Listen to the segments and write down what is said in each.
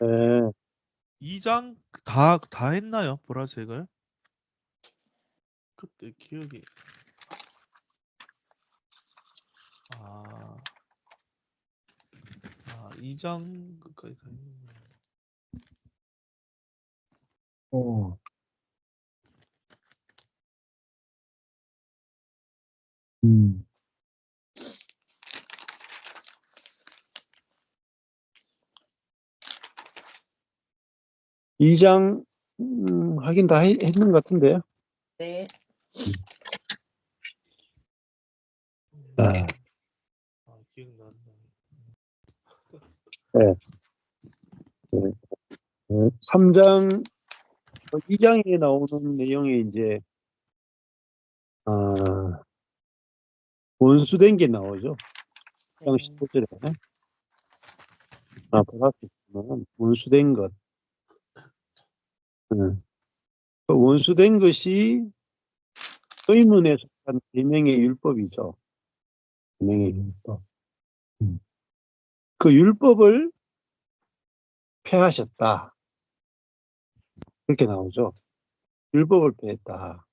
네. 2장 다 했나요? 보라색을? 그때 기억이 아, 2장 끝까지 다 했는데. 어. 음. 2장 하긴 다 했는 것 같은데요. 네. 아, 기억난다. 네. 네. 3장 2장에 나오는 내용이 이제 원수된 게 나오죠. 2장 네. 15절에 보면 원수된 것. 그 원수된 것이 의문에 속한 계명의 율법이죠. 계명의 율법. 그 율법을 폐하셨다. 그렇게 나오죠. 율법을 폐했다.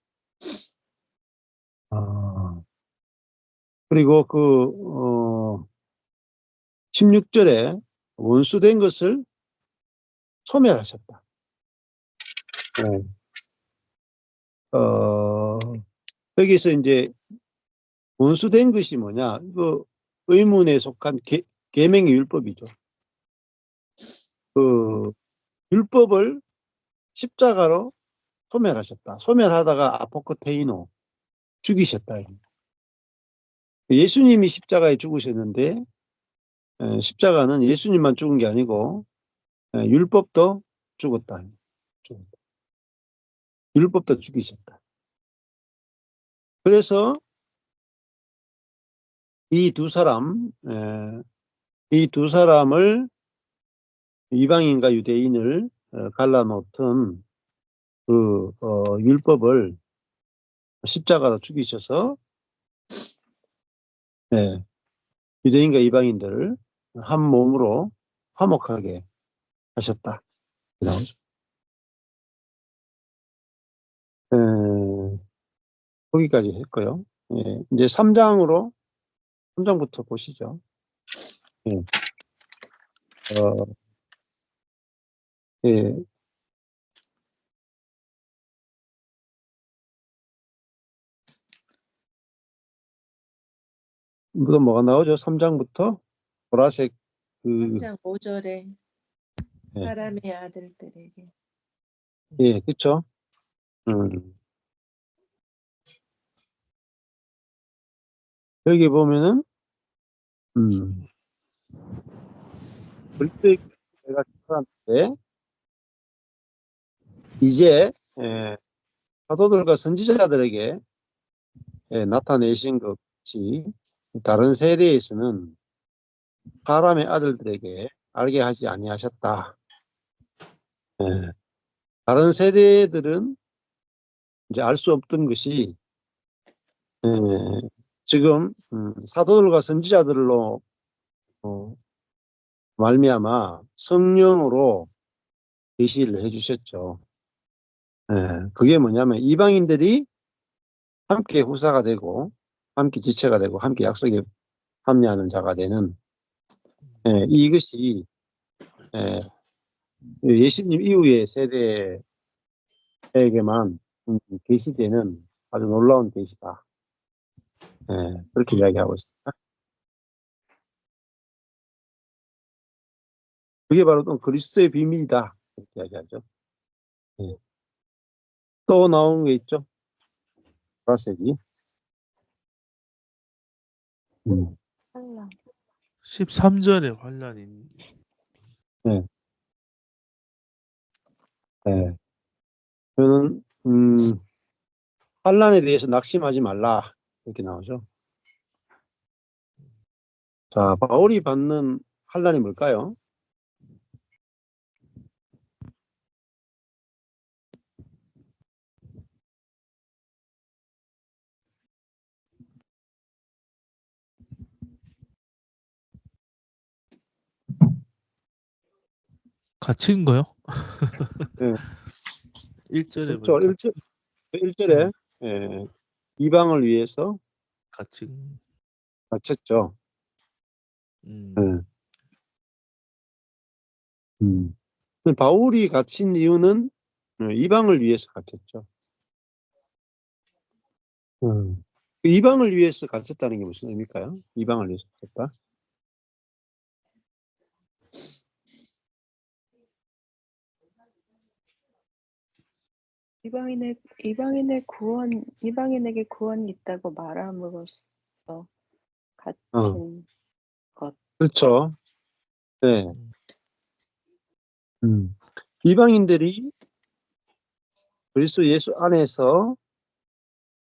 그리고 16절에 원수된 것을 소멸하셨다. 네. 여기서 이제 원수된 것이 뭐냐? 그 의문에 속한 계명의 율법이죠. 그 율법을 십자가로 소멸하셨다. 소멸하다가 아포크테이노 죽이셨다. 예수님이 십자가에 죽으셨는데 십자가는 예수님만 죽은 게 아니고 율법도 죽었다. 율법도 죽이셨다. 그래서 이 두 사람을 이방인과 유대인을 갈라놓던 그 율법을 십자가로 죽이셔서 유대인과 이방인들을 한 몸으로 화목하게 하셨다. 나오죠. 거기까지 했고요. 이제 3장부터 보시죠. 예. 예. 무슨 뭐가 나오죠? 3장부터 보라색 3장 5절에 예. 사람의 아들들에게. 예, 그렇죠. 여기 보면은 그리스도의 내가 사람인데 이제 사도들과 선지자들에게 나타내신 것 같이 다른 세대에서는 사람의 아들들에게 알게 하지 아니하셨다. 다른 세대들은 이제 알 수 없던 것이 지금 사도들과 선지자들로 말미암아 성령으로 계시를 해주셨죠. 그게 뭐냐면 이방인들이 함께 후사가 되고 함께 지체가 되고 함께 약속에 합류하는 자가 되는 이것이 예수님 이후의 세대에게만 계시되는 아주 놀라운 계시다. 그렇게 이야기하고 있습니다. 그게 바로 또 그리스도의 비밀이다. 이렇게 이야기하죠. 또 나온 게 있죠. 보라색이. 13절에 환란이. 네. 네. 저는 환란에 대해서 낙심하지 말라 이렇게 나오죠. 자, 바울이 받는 환란이 뭘까요? 갇힌 거요? 예, 1절에 그렇죠. 보면 갇힌 1절에 예, 이방을 위해서 갇힌 갇혔죠. 음. 예. 음. 바울이 갇힌 이유는 이방을 위해서 갇혔죠. 이방을 위해서 갇혔다는 게 무슨 의미일까요? 이방을 위해서 갇혔다? 이방인에게 구원이 있다고 말함으로써 어, 갇힌 것. 그렇죠. 네. 음. 음. 이방인들이 그리스도 예수 안에서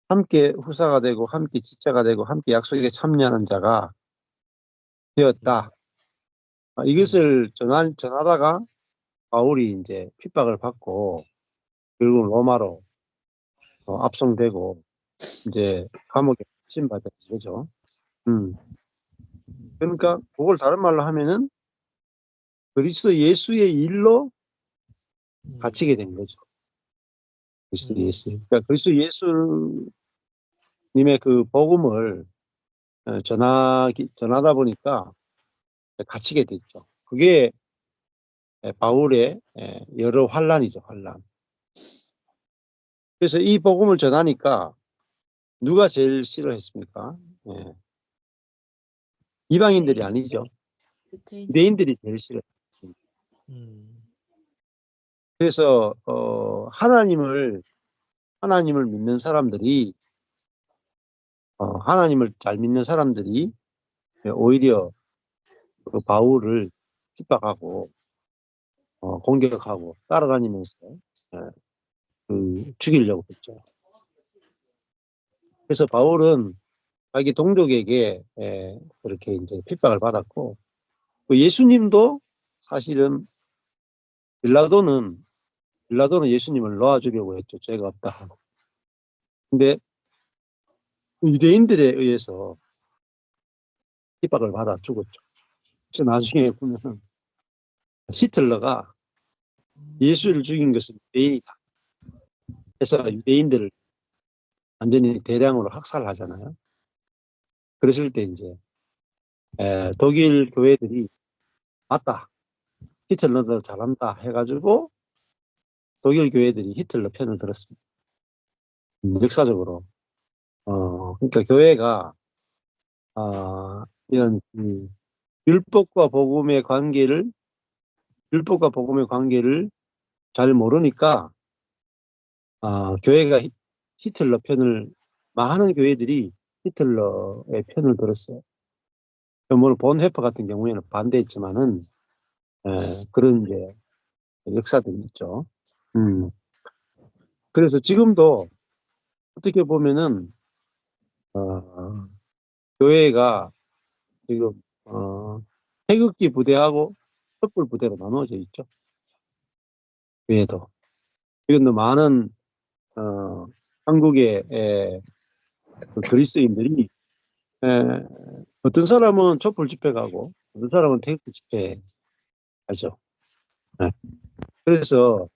함께 후사가 되고 함께 지체가 되고 함께 약속에 참여하는 자가 되었다. 음. 이것을 전하다가 바울이 이제 핍박을 받고 결국 로마로 압송되고 이제 감옥에 신받은 거죠. 그러니까 그걸 다른 말로 하면은 그리스도 예수의 일로 음. 갇히게 된 거죠. 그리스도 음. 예수. 그러니까 그리스도 예수님의 그 복음을 전하다 보니까 갇히게 됐죠. 그게 바울의 여러 환란이죠, 환란. 그래서 이 복음을 전하니까 누가 제일 싫어했습니까? 예, 이방인들이 유대인, 아니죠. 유대인들. 유대인들이 제일 싫어했습니다. 음. 그래서 하나님을 믿는 사람들이 하나님을 잘 믿는 사람들이 오히려 그 바울을 핍박하고 공격하고 따라다니면서 예, 죽이려고 했죠. 그래서 바울은 자기 동족에게 그렇게 이제 핍박을 받았고 그 예수님도 사실은 빌라도는 예수님을 놓아주려고 했죠. 죄가 없다 하고. 근데 유대인들에 의해서 핍박을 받아 죽었죠. 그래서 나중에 보면 히틀러가 예수를 죽인 것은 유대인이다. 그래서 유대인들을 완전히 대량으로 학살하잖아요. 그랬을 때 이제 독일 교회들이 맞다. 히틀러도 잘한다 해가지고 독일 교회들이 히틀러 편을 들었습니다. 역사적으로. 그러니까 교회가 이런 율법과 복음의 관계를 율법과 복음의 관계를 잘 모르니까 교회가 히틀러 편을 많은 교회들이 히틀러의 편을 들었어요. 물론 본헤퍼 같은 경우에는 반대했지만은 그런 이제 역사들이 있죠. 음. 그래서 지금도 어떻게 보면은 어, 교회가 지금 태극기 부대하고 촛불 부대로 나누어져 있죠. 교회도. 지금도 많은 한국의 그 그리스도인들이 에, 어떤 사람은 촛불 집회 가고 어떤 사람은 태극기 집회 가죠. 네. 그래서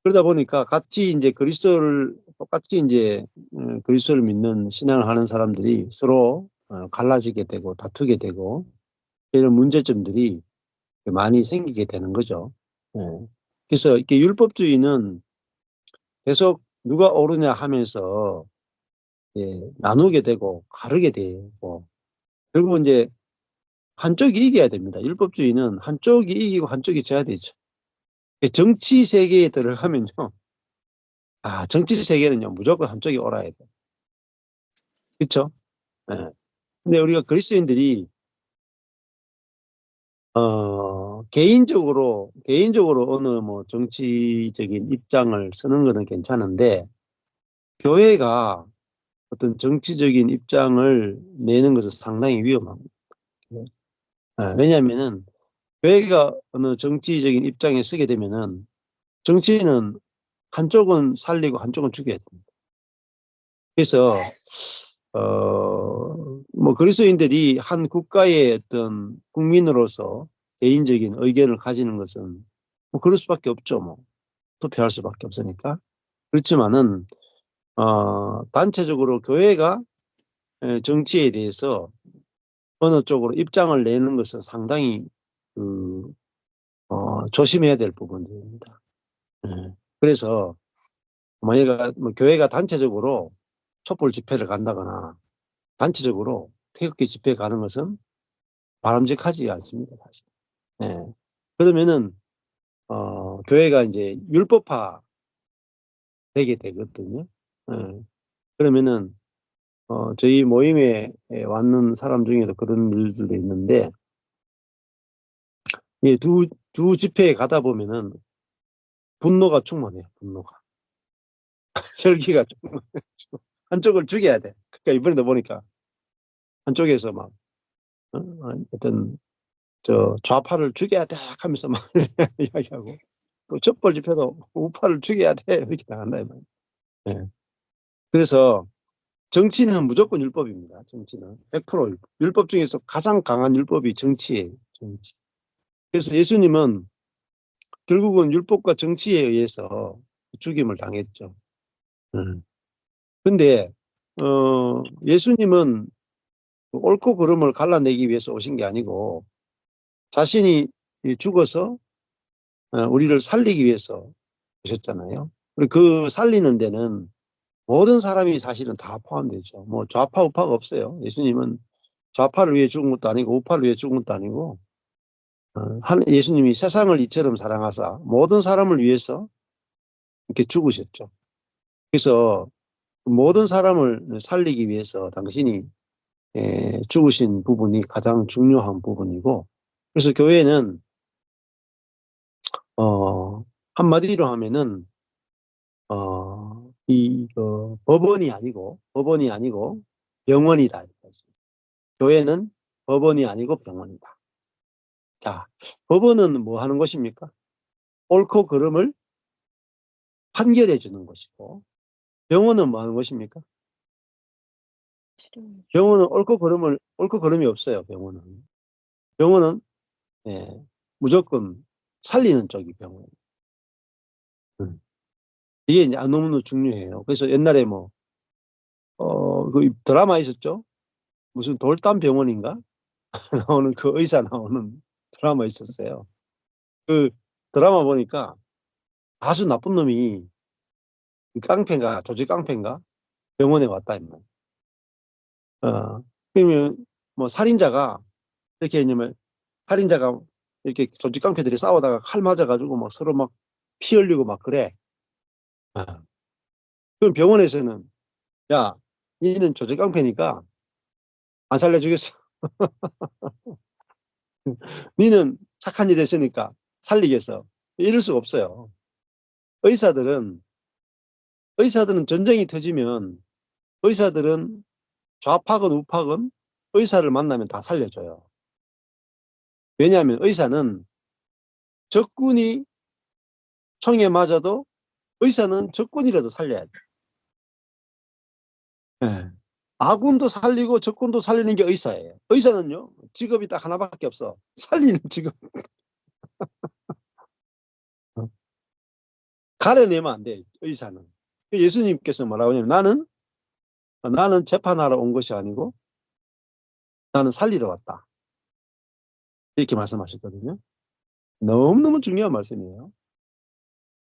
그러다 보니까 같이 이제 그리스도를 똑같이 이제 그리스도를 믿는 신앙을 하는 사람들이 서로 갈라지게 되고 다투게 되고 이런 문제점들이 많이 생기게 되는 거죠. 예. 그래서 이렇게 율법주의는 계속 누가 옳으냐 하면서 나누게 되고 가르게 되고 결국 이제 한쪽이 이겨야 됩니다. 율법주의는 한쪽이 이기고 한쪽이 져야 되죠. 정치 세계에 들어가면요. 정치 세계는요 무조건 한쪽이 옳아야 돼요. 그렇죠? 예. 근데 우리가 그리스도인들이 개인적으로 어느 뭐 정치적인 입장을 쓰는 것은 괜찮은데 교회가 어떤 정치적인 입장을 내는 것은 상당히 위험합니다. 왜냐하면은 교회가 어느 정치적인 입장에 서게 되면은 정치는 한쪽은 살리고 한쪽은 죽여야 됩니다. 그래서 뭐 그리스도인들이 한 국가의 어떤 국민으로서 개인적인 의견을 가지는 것은 뭐 그럴 수밖에 없죠. 뭐 투표할 수밖에 없으니까. 그렇지만은 단체적으로 교회가 정치에 대해서 어느 쪽으로 입장을 내는 것은 상당히 조심해야 될 부분들입니다. 그래서 만약에 뭐 교회가 단체적으로 촛불 집회를 간다거나 단체적으로 태극기 집회에 가는 것은 바람직하지 않습니다, 사실. 예. 그러면은 교회가 이제 율법화 되게 되거든요. 예. 그러면은 저희 모임에 왔는 사람 중에도 그런 일들도 있는데, 예, 두 집회에 가다 보면은 분노가 충만해요, 분노가. 혈기가 충만해요. 한쪽을 죽여야 돼. 그러니까 이번에도 보니까 한쪽에서 막, 어떤, 좌파를 죽여야 돼 하면서 막 이야기하고, 또 촛불 집회도 우파를 죽여야 돼. 이렇게 나간다, 이 말이에요. 예. 그래서 정치는 무조건 율법입니다, 정치는. 100% 율법. 율법 중에서 가장 강한 율법이 정치예요, 정치. 그래서 예수님은 결국은 율법과 정치에 의해서 죽임을 당했죠. 근데 예수님은 옳고 그름을 갈라내기 위해서 오신 게 아니고 자신이 죽어서 우리를 살리기 위해서 오셨잖아요. 그리고 그 살리는 데는 모든 사람이 사실은 다 포함되죠. 뭐 좌파 우파가 없어요. 예수님은 좌파를 위해 죽은 것도 아니고 우파를 위해 죽은 것도 아니고 예수님이 세상을 이처럼 사랑하사 모든 사람을 위해서 이렇게 죽으셨죠. 그래서 모든 사람을 살리기 위해서 당신이 죽으신 부분이 가장 중요한 부분이고, 그래서 교회는 한마디로 하면은 법원이 아니고 병원이다. 교회는 법원이 아니고 병원이다. 자, 법원은 뭐 하는 것입니까? 옳고 그름을 판결해 주는 것이고, 병원은 뭐 하는 것입니까? 치료해 줘. 병원은 옳고 그름이 없어요. 병원은 예, 무조건 살리는 쪽이 병원. 음. 이게 이제 너무너무 중요해요. 그래서 옛날에 뭐 그 드라마 있었죠? 무슨 돌담 병원인가 나오는 그 의사 나오는 드라마 있었어요. 그 드라마 보니까 아주 나쁜 놈이 깡패인가 조직 깡패인가 병원에 왔다 임마. 그러면 뭐 살인자가 이렇게 왜냐면 살인자가 이렇게 조직 깡패들이 싸우다가 칼 맞아가지고 막 서로 막 피 흘리고 막 그래. 어. 그럼 병원에서는 야, 니는 조직 깡패니까 안 살려주겠어. 니는 착한 일 했으니까 살리겠어. 이럴 수가 없어요. 의사들은 전쟁이 터지면 의사들은 좌파건 우파건 의사를 만나면 다 살려줘요. 왜냐하면 의사는 적군이 총에 맞아도 의사는 적군이라도 살려야 돼. 네. 아군도 살리고 적군도 살리는 게 의사예요. 의사는요, 직업이 딱 하나밖에 없어. 살리는 직업. 가려내면 안 돼, 의사는. 예수님께서 뭐라고 하냐면 나는 재판하러 온 것이 아니고 나는 살리러 왔다. 이렇게 말씀하셨거든요. 너무너무 중요한 말씀이에요.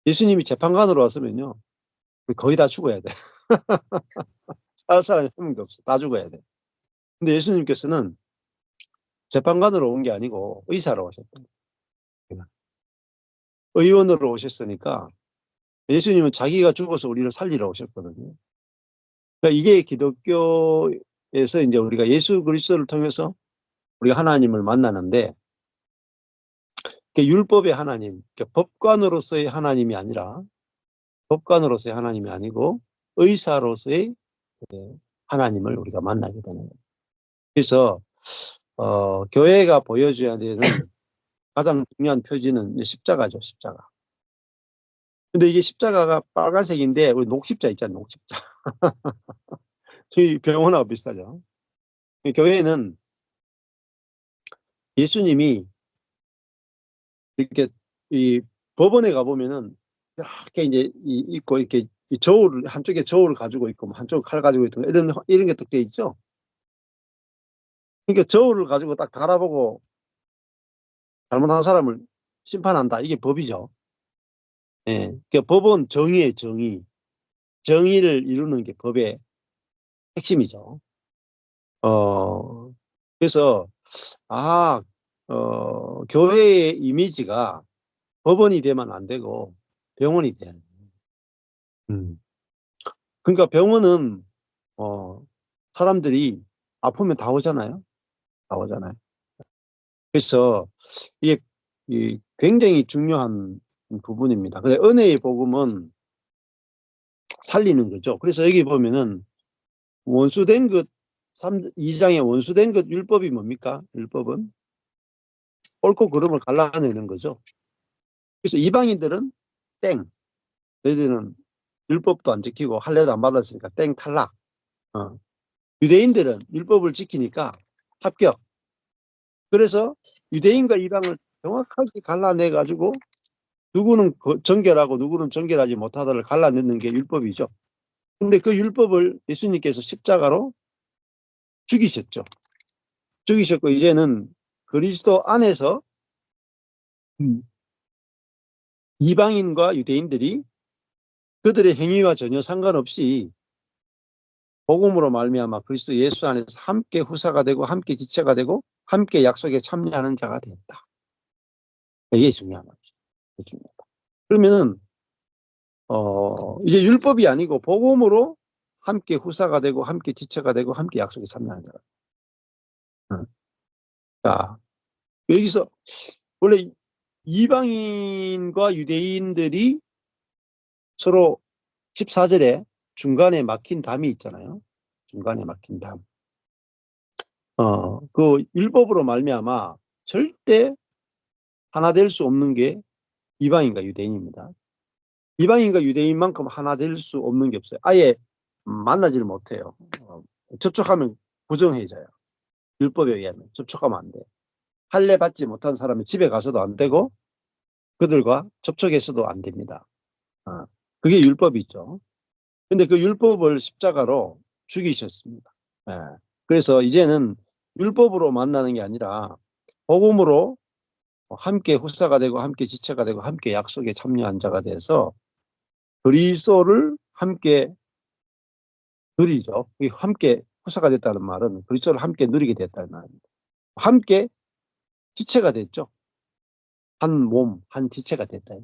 예수님이 재판관으로 왔으면요, 거의 다 죽어야 돼. 살 사람이 한 명도 없어. 다 죽어야 돼. 근데 예수님께서는 재판관으로 온 게 아니고 의사로 오셨다. 의원으로 오셨으니까 예수님은 자기가 죽어서 우리를 살리러 오셨거든요. 그러니까 이게 기독교에서 이제 우리가 예수 그리스도를 통해서 우리가 하나님을 만나는데, 율법의 하나님, 법관으로서의 하나님이 아니라 법관으로서의 하나님이 아니고 의사로서의 하나님을 우리가 만나게 되는 거예요. 그래서 교회가 보여줘야 되는 가장 중요한 표지는 십자가죠, 십자가. 근데 이게 십자가가 빨간색인데 우리 녹십자 있잖아요, 녹십자. 저희 병원하고 비슷하죠. 교회는 예수님이 이렇게 이 법원에 가보면은 이렇게 이제 있고 이렇게 이 저울을 한쪽에 저울을 가지고 있고 한쪽 칼 가지고 있고 이런 게 딱 돼 있죠. 그러니까 저울을 가지고 딱 달아보고 잘못한 사람을 심판한다. 이게 법이죠. 예. 그러니까 법은 정의의 정의. 정의를 이루는 게 법의 핵심이죠. 그래서, 아, 교회의 이미지가 법원이 되면 안 되고 병원이 돼야 돼. 그러니까 병원은, 사람들이 아프면 다 오잖아요. 다 오잖아요. 그래서 이게 굉장히 중요한 부분입니다. 근데 은혜의 복음은 살리는 거죠. 그래서 여기 보면은 원수된 것 2장에 원수된 것 율법이 뭡니까? 율법은 옳고 그름을 갈라내는 거죠. 그래서 이방인들은 땡. 너희들은 율법도 안 지키고 할례도 안 받았으니까 땡 탈락. 유대인들은 율법을 지키니까 합격. 그래서 유대인과 이방을 정확하게 갈라내 가지고 누구는 정결하고 누구는 정결하지 못하다를 갈라내는 게 율법이죠. 근데 그 율법을 예수님께서 십자가로 죽이셨죠. 죽이셨고 이제는 그리스도 안에서 이방인과 유대인들이 그들의 행위와 전혀 상관없이 복음으로 말미암아 그리스도 예수 안에서 함께 후사가 되고 함께 지체가 되고 함께 약속에 참여하는 자가 되었다. 이게 중요한 거죠. 그러면은 이제 율법이 아니고 복음으로 함께 후사가 되고 함께 지체가 되고 함께 약속에 참여하는 자가 된다. 자, 여기서 원래 이방인과 유대인들이 서로 14절에 중간에 막힌 담이 있잖아요. 중간에 막힌 담. 그 율법으로 말미암아 절대 하나 될 수 없는 게 이방인과 유대인입니다. 이방인과 유대인만큼 하나 될 수 없는 게 없어요. 아예 만나지를 못해요. 접촉하면 부정해져요. 율법에 의하면 접촉하면 안 돼요. 할례 받지 못한 사람이 집에 가서도 안 되고 그들과 접촉해서도 안 됩니다. 그게 율법이죠. 근데 그 율법을 십자가로 죽이셨습니다. 예. 그래서 이제는 율법으로 만나는 게 아니라 복음으로 함께 후사가 되고 함께 지체가 되고 함께 약속에 참여한 자가 돼서 그리스도를 함께 누리죠. 함께 후사가 됐다는 말은 그리스도를 함께 누리게 됐다는 말입니다. 함께 지체가 됐죠. 한 몸, 한 지체가 됐다.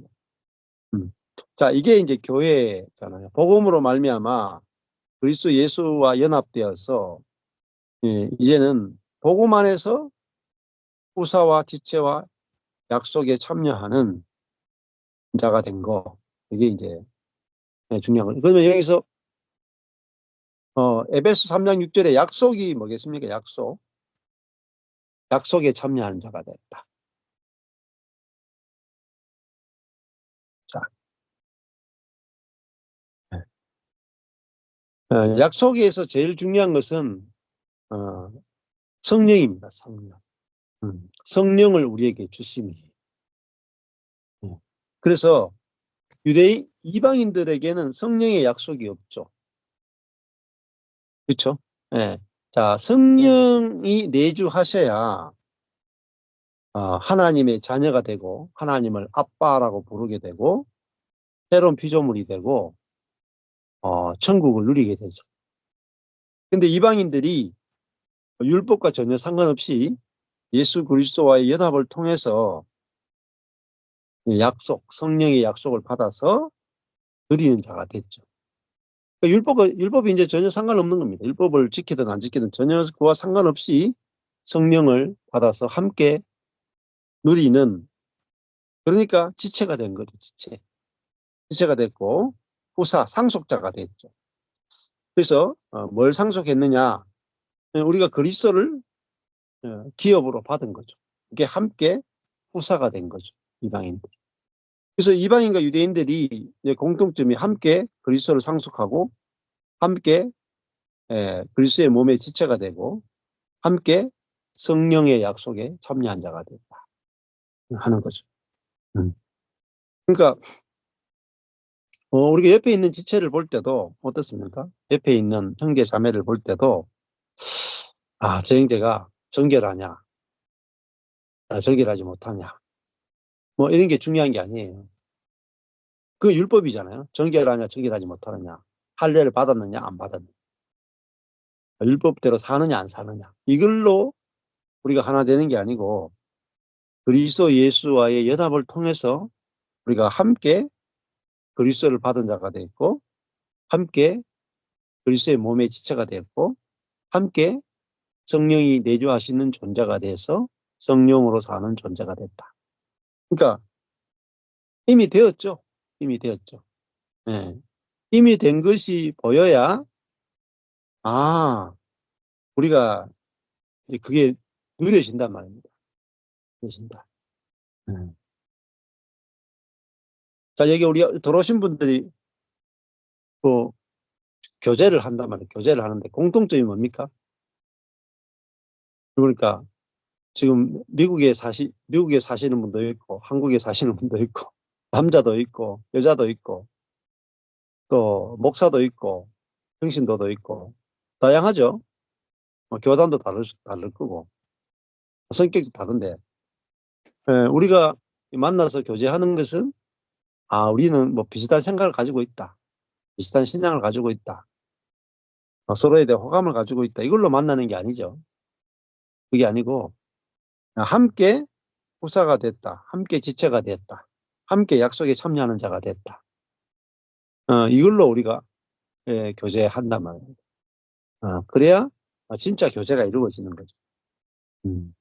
자, 이게 이제 교회잖아요. 복음으로 말미암아 그리스도 예수와 연합되어서 이제는 복음 안에서 후사와 지체와 약속에 참여하는 자가 된 거. 이게 이제 중요한 거죠. 그러면 여기서 에베소 3장 6절에 약속이 뭐겠습니까? 약속. 약속에 참여하는 자가 됐다. 자, 약속에서 제일 중요한 것은 성령입니다. 성령. 성령을 우리에게 주심이. 그래서 유대인 이방인들에게는 성령의 약속이 없죠. 그렇죠? 예. 자, 성령이 내주하셔야 하나님의 자녀가 되고 하나님을 아빠라고 부르게 되고 새로운 피조물이 되고 천국을 누리게 되죠. 근데 이방인들이 율법과 전혀 상관없이 예수 그리스도와의 연합을 통해서 약속, 성령의 약속을 받아서 누리는 자가 됐죠. 그러니까 율법이 이제 전혀 상관없는 겁니다. 율법을 지키든 안 지키든 전혀 그와 상관없이 성령을 받아서 함께 누리는, 그러니까 지체가 된 거죠. 지체가 됐고 후사, 상속자가 됐죠. 그래서 뭘 상속했느냐? 우리가 그리스도를 기업으로 받은 거죠. 이게 함께 후사가 된 거죠. 이방인들. 그래서 이방인과 유대인들이 공통점이 함께 그리스도를 상속하고 함께 그리스도의 몸의 지체가 되고 함께 성령의 약속에 참여한 자가 됐다 하는 거죠. 그러니까 우리가 옆에 있는 지체를 볼 때도 어떻습니까? 옆에 있는 형제 자매를 볼 때도 저 형제가 정결하냐, 정결하지 못하냐, 뭐 이런 게 중요한 게 아니에요. 그 율법이잖아요. 정결하냐, 정결하지 못하느냐, 할례를 받았느냐, 안 받았느냐, 율법대로 사느냐, 안 사느냐, 이걸로 우리가 하나 되는 게 아니고 그리스도 예수와의 연합을 통해서 우리가 함께 그리스도를 받은 자가 되었고, 함께 그리스도의 몸의 지체가 되었고, 함께 성령이 내주하시는 존재가 돼서 성령으로 사는 존재가 됐다. 그러니까 이미 되었죠. 이미 되었죠. 네. 이미 된 것이 보여야 우리가 이제 그게 누려진단 말입니다. 누려진다. 네. 자, 여기 우리 들어오신 분들이 뭐 교제를 한단 말이에요. 교제를 하는데 공통점이 뭡니까? 그러니까 지금 미국에 사시는 분도 있고, 한국에 사시는 분도 있고, 남자도 있고, 여자도 있고, 또 목사도 있고, 평신도도 있고, 다양하죠. 교단도 다를 거고, 성격도 다른데, 우리가 만나서 교제하는 것은, 우리는 뭐 비슷한 생각을 가지고 있다. 비슷한 신앙을 가지고 있다. 서로에 대한 호감을 가지고 있다. 이걸로 만나는 게 아니죠. 그게 아니고, 함께 후사가 됐다. 함께 지체가 됐다. 함께 약속에 참여하는 자가 됐다. 이걸로 우리가 교제한단 말입니다. 그래야 진짜 교제가 이루어지는 거죠. 음.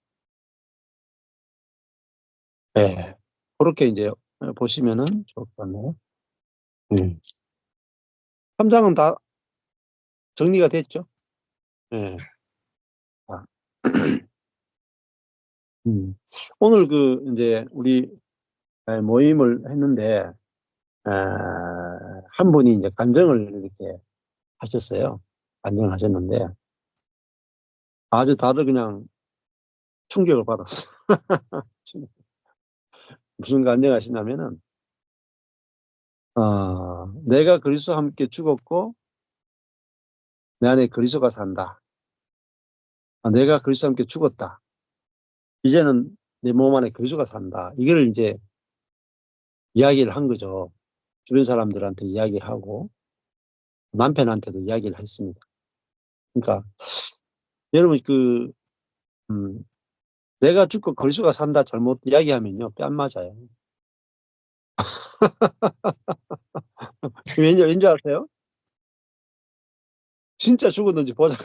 네. 그렇게 이제 보시면은 좋을 것 같네요. 3장은 다 정리가 됐죠. 네. 자, 오늘 이제 우리 모임을 했는데, 한 분이 이제 간증을 이렇게 하셨어요. 간증을 하셨는데, 아주 다들 그냥 충격을 받았어요. 무슨 간증하시냐면은, 내가 그리스도와 함께 죽었고, 내 안에 그리스도가 산다. 내가 그리스도와 함께 죽었다. 이제는 내 몸 안에 그리스도가 산다. 이걸 이제 이야기를 한 거죠. 주변 사람들한테 이야기하고, 남편한테도 이야기를 했습니다. 그러니까, 여러분, 음, 내가 죽고 그리스도가 산다 잘못 이야기하면요, 뺨 맞아요. 왠지 아세요? 진짜 죽었는지 보자.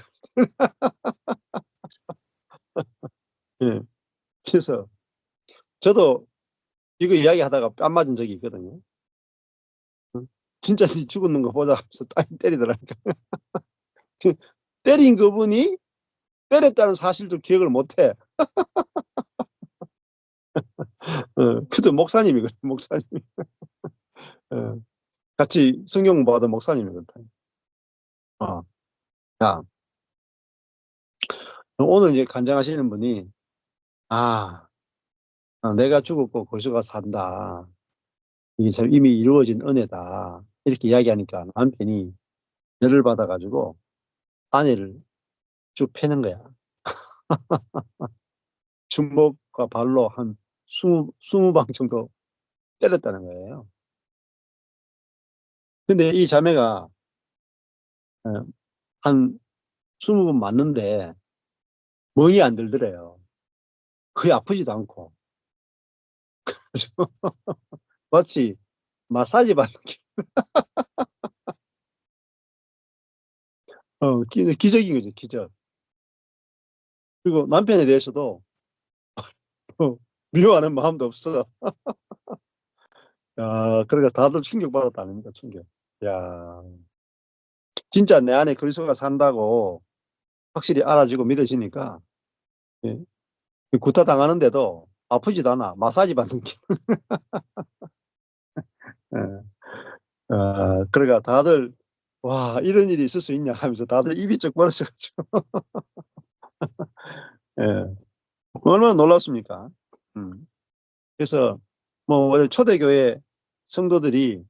예. 그래서 저도 이거 이야기하다가 뺨 맞은 적이 있거든요. 진짜 네 죽었는 거 보자 하면서 딱 때리더라니까. 때린 그분이 때렸다는 사실도 기억을 못해. 그도 목사님이 그래, 목사님. 어, 같이 성경 공부하던 목사님이 그렇다. 어. 자, 오늘 이제 간증하시는 분이, 내가 죽었고 그리스도가 산다. 이게 참 이미 이루어진 은혜다. 이렇게 이야기하니까 남편이 열을 받아가지고 아내를 쭉 패는 거야. 주먹과 발로 한 20방 정도 때렸다는 거예요. 근데 이 자매가 어, 한 20번 맞는데 멍이 안 들더래요. 거의 아프지도 않고. 마치 마사지 받는 기적인 거죠, 기적. 그리고 남편에 대해서도 어, 미워하는 마음도 없어. 그러니까 다들 충격받았다 아닙니까, 충격. 야, 진짜 내 안에 그리스도가 산다고 확실히 알아지고 믿어지니까, 예, 구타 당하는데도 아프지도 않아. 마사지 받는 게. 예. 그러니까 다들, 와, 이런 일이 있을 수 있냐 하면서 다들 입이 쩍 벌어져가지고. 예. 얼마나 놀랍습니까? 음. 그래서, 뭐, 초대교회 성도들이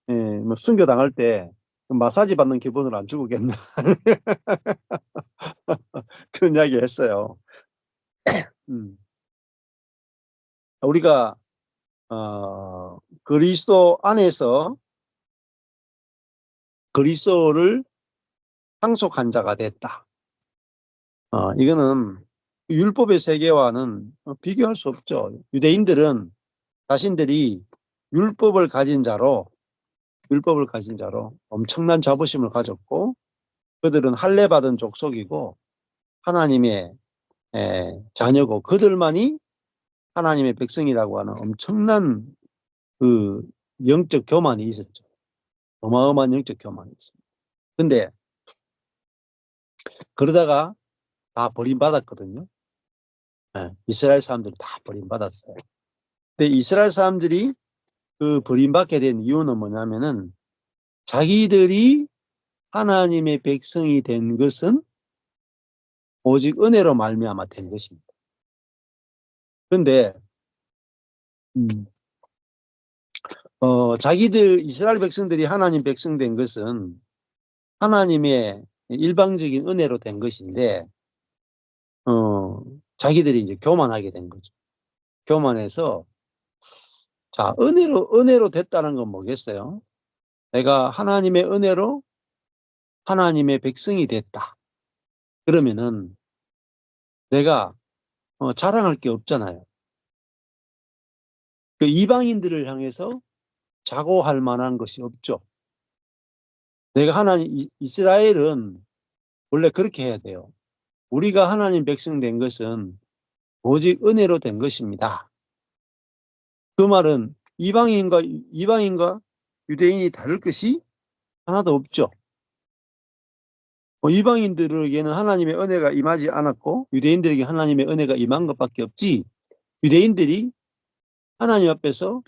뭐 순교 당할 때 마사지 받는 기분을 안 주고겠나 그런 이야기 했어요. 우리가 그리스도 안에서 그리스도를 상속한 자가 됐다. 이거는 율법의 세계와는 비교할 수 없죠. 유대인들은 자신들이 율법을 가진 자로 엄청난 자부심을 가졌고, 그들은 할례 받은 족속이고 하나님의 자녀고, 그들만이 하나님의 백성이라고 하는 엄청난 그 영적 교만이 있었죠. 어마어마한 영적 교만이 있습니다. 근데 그러다가 다 버림받았거든요. 이스라엘 사람들이 다 버림받았어요. 근데 이스라엘 사람들이 그 버림받게 된 이유는 뭐냐면은, 자기들이 하나님의 백성이 된 것은 오직 은혜로 말미암아 된 것입니다. 그런데 자기들 이스라엘 백성들이 하나님 백성 된 것은 하나님의 일방적인 은혜로 된 것인데, 자기들이 이제 교만하게 된 거죠. 교만해서, 자, 은혜로 됐다는 건 뭐겠어요? 내가 하나님의 은혜로 하나님의 백성이 됐다. 그러면은 내가 자랑할 게 없잖아요. 그 이방인들을 향해서 자고할 만한 것이 없죠. 내가 이스라엘은 원래 그렇게 해야 돼요. 우리가 하나님 백성 된 것은 오직 은혜로 된 것입니다. 그 말은 이방인과 유대인이 다를 것이 하나도 없죠. 이방인들에게는 하나님의 은혜가 임하지 않았고 유대인들에게 하나님의 은혜가 임한 것밖에 없지, 유대인들이 하나님 앞에서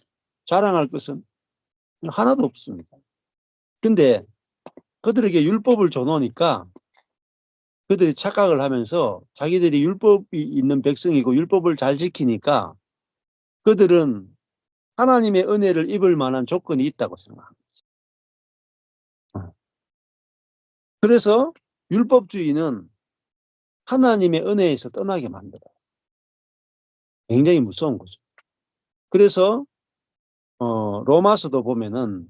자랑할 것은 하나도 없습니다. 근데 그들에게 율법을 줘놓으니까 그들이 착각을 하면서 자기들이 율법이 있는 백성이고 율법을 잘 지키니까 그들은 하나님의 은혜를 입을 만한 조건이 있다고 생각합니다. 그래서 율법주의는 하나님의 은혜에서 떠나게 만들어요. 굉장히 무서운 거죠. 그래서 로마서도 보면은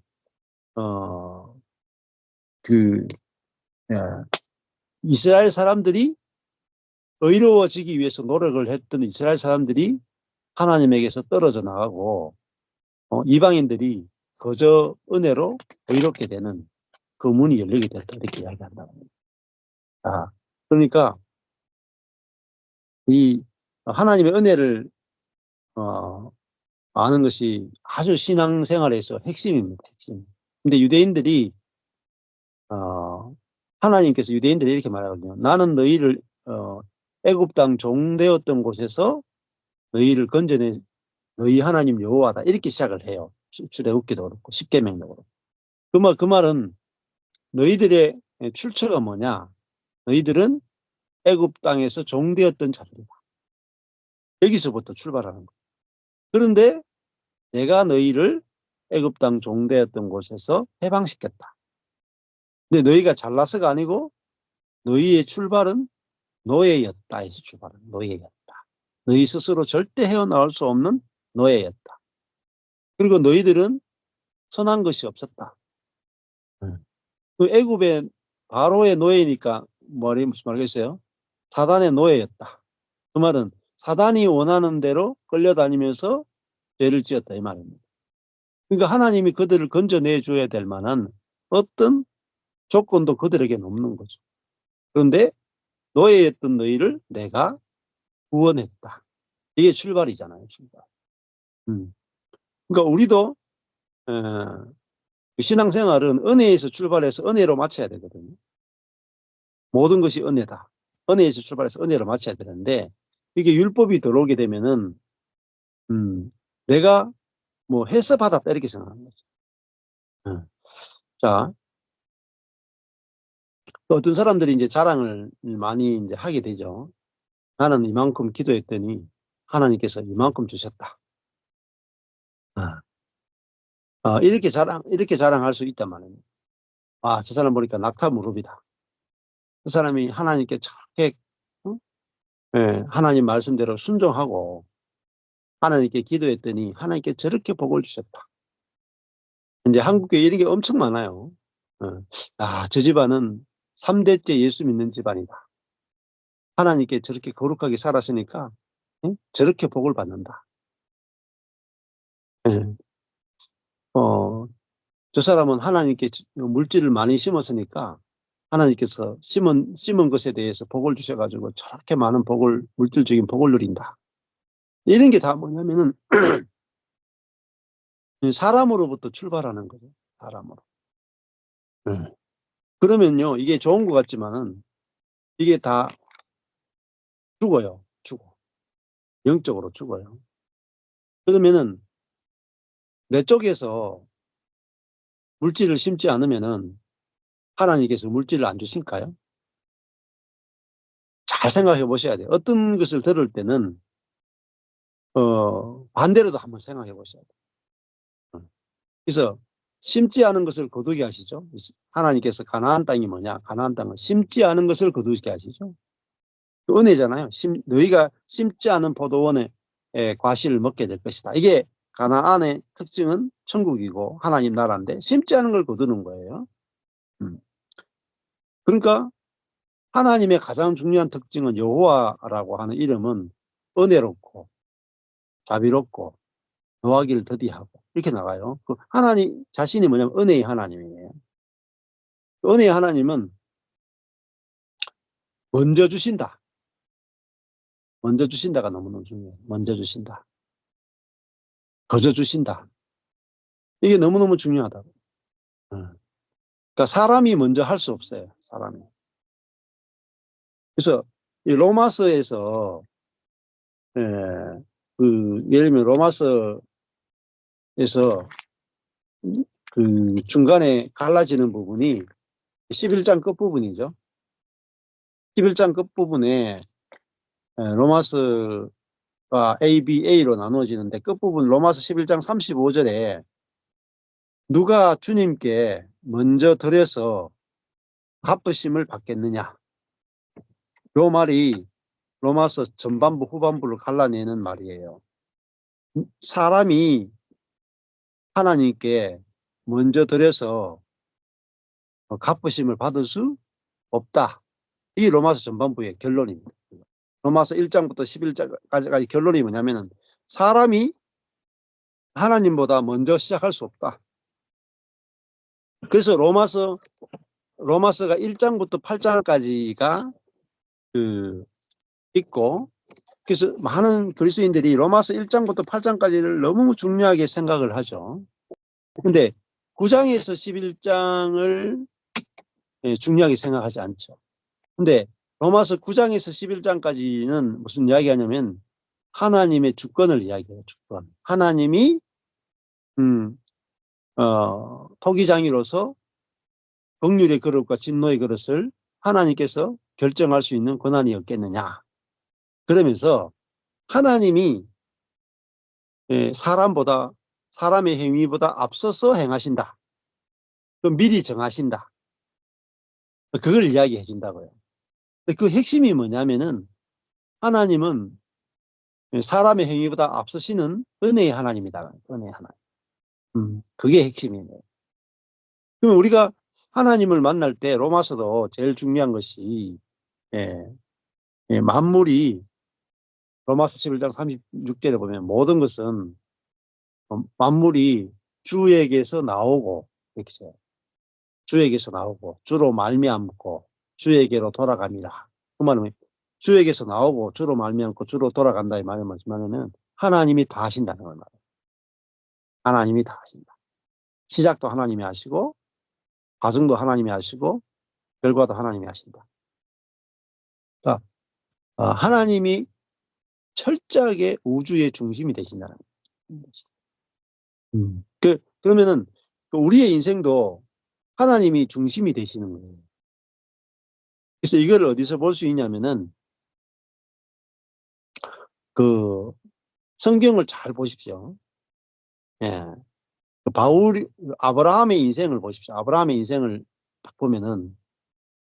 그 이스라엘 사람들이 의로워지기 위해서 노력을 했던 이스라엘 사람들이 하나님에게서 떨어져 나가고 이방인들이 거저 은혜로 의롭게 되는 그 문이 열리게 됐다, 이렇게 이야기한다고 합니다. 그러니까 이 하나님의 은혜를 아는 것이 아주 신앙생활에서 핵심입니다. 핵심. 근데 유대인들이 하나님께서 유대인들이 이렇게 말하거든요. 나는 너희를 애굽 땅 종되었던 곳에서 너희를 건져내 너희 하나님 여호와다, 이렇게 시작을 해요. 출애굽기도 그렇고 십계명도 그렇고. 그 말은 너희들의 출처가 뭐냐? 너희들은 애굽 땅에서 종되었던 자들이다. 여기서부터 출발하는 거예요. 그런데 내가 너희를 애굽 땅 종되었던 곳에서 해방시켰다. 근데 너희가 잘나서가 아니고 너희의 출발은 노예였다 해서 출발은 노예였다. 너희 스스로 절대 헤어나올 수 없는 노예였다. 그리고 너희들은 선한 것이 없었다. 그 애굽의 바로의 노예니까 무슨 말이겠어요? 사단의 노예였다. 그 말은 사단이 원하는 대로 끌려다니면서 죄를 지었다, 이 말입니다. 그러니까 하나님이 그들을 건져내 줘야 될 만한 어떤 조건도 그들에게는 없는 거죠. 그런데 노예였던 너희를 내가 구원했다. 이게 출발이잖아요, 출발. 그러니까 우리도 신앙생활은 은혜에서 출발해서 은혜로 마쳐야 되거든요. 모든 것이 은혜다. 은혜에서 출발해서 은혜로 마쳐야 되는데, 이게 율법이 들어오게 되면은 내가 뭐 해서 받았다, 이렇게 생각하는 거죠. 자, 어떤 사람들이 이제 자랑을 많이 이제 하게 되죠. 나는 이만큼 기도했더니 하나님께서 이만큼 주셨다. 이렇게 자랑할 수 있단 말이에요. 아, 저 사람 보니까 낙타 무릎이다. 그 사람이 하나님께 저렇게, 응? 예, 하나님 말씀대로 순종하고 하나님께 기도했더니 하나님께 저렇게 복을 주셨다. 이제 한국에 이런 게 엄청 많아요. 어. 아, 저 집안은 3대째 예수 믿는 집안이다. 하나님께 저렇게 거룩하게 살았으니까 응? 저렇게 복을 받는다. 예. 저 사람은 하나님께 물질을 많이 심었으니까 하나님께서 심은 것에 대해서 복을 주셔가지고 저렇게 많은 복을, 물질적인 복을 누린다. 이런 게 다 뭐냐면은 사람으로부터 출발하는 거죠. 사람으로. 예. 그러면요, 이게 좋은 것 같지만은 이게 다 죽어요. 죽어. 영적으로 죽어요. 그러면은 내 쪽에서 물질을 심지 않으면은 하나님께서 물질을 안 주실까요? 잘 생각해 보셔야 돼요. 어떤 것을 들을 때는 반대로도 한번 생각해 보셔야 돼요. 그래서 심지 않은 것을 거두게 하시죠. 하나님께서 가나안 땅이 뭐냐? 가나안 땅은 심지 않은 것을 거두게 하시죠. 은혜잖아요. 너희가 심지 않은 포도원의 과실을 먹게 될 것이다. 이게 가나안의 특징은 천국이고 하나님 나라인데 심지 않은 걸 거두는 거예요. 그러니까 하나님의 가장 중요한 특징은 여호와라고 하는 이름은 은혜롭고 자비롭고 노하기를 더디하고 이렇게 나가요. 그 하나님 자신이 뭐냐면 은혜의 하나님이에요. 은혜의 하나님은 먼저 주신다. 먼저 주신다가 너무너무 중요해요. 먼저 주신다. 거저 주신다. 이게 너무너무 중요하다고. 그러니까 사람이 먼저 할 수 없어요. 사람이. 그래서 이 로마서에서 예, 예를 들면 로마서에서 그 중간에 갈라지는 부분이 11장 끝부분이죠. 11장 끝부분에 로마서가 A, B, A로 나누어지는데 끝부분 로마서 11장 35절에 누가 주님께 먼저 드려서 갚으심을 받겠느냐. 요 말이 로마서 전반부 후반부를 갈라내는 말이에요. 사람이 하나님께 먼저 드려서 갚으심을 받을 수 없다. 이게 로마서 전반부의 결론입니다. 로마서 1장부터 11장까지 결론이 뭐냐면은 사람이 하나님보다 먼저 시작할 수 없다. 그래서 로마서가 1장부터 8장까지가 있고, 그래서 많은 그리스도인들이 로마서 1장부터 8장까지를 너무 중요하게 생각을 하죠. 근데 9장에서 11장을 중요하게 생각하지 않죠. 근데 로마서 9장에서 11장까지는 무슨 이야기 하냐면 하나님의 주권을 이야기해요. 주권. 하나님이 토기장이로서 긍휼의 그릇과 진노의 그릇을 하나님께서 결정할 수 있는 권한이 없겠느냐. 그러면서 하나님이 사람의 행위보다 앞서서 행하신다. 미리 정하신다. 그걸 이야기해 준다고요. 그 핵심이 뭐냐면은 하나님은 사람의 행위보다 앞서시는 은혜의 하나님이다. 은혜의 하나님. 그게 핵심이에요. 그럼 우리가 하나님을 만날 때 로마서도 제일 중요한 것이 만물이 로마서 11장 36절에 보면 모든 것은 만물이 주에게서 나오고 이렇게 써요. 주에게서 나오고 주로 말미암고 주에게로 돌아갑니다. 그 말은 주에게서 나오고 주로 말미암고 주로 돌아간다 이 말은 뭐냐면 하나님이 다 하신다는 걸 말해요. 하나님이 다 하신다. 시작도 하나님이 하시고 과정도 하나님이 하시고 결과도 하나님이 하신다. 그러니까 하나님이 철저하게 우주의 중심이 되신다는 거예요. 그러면은 우리의 인생도 하나님이 중심이 되시는 거예요. 그래서 이걸 어디서 볼 수 있냐면은 성경을 잘 보십시오. 예. 아브라함의 인생을 보십시오. 아브라함의 인생을 딱 보면은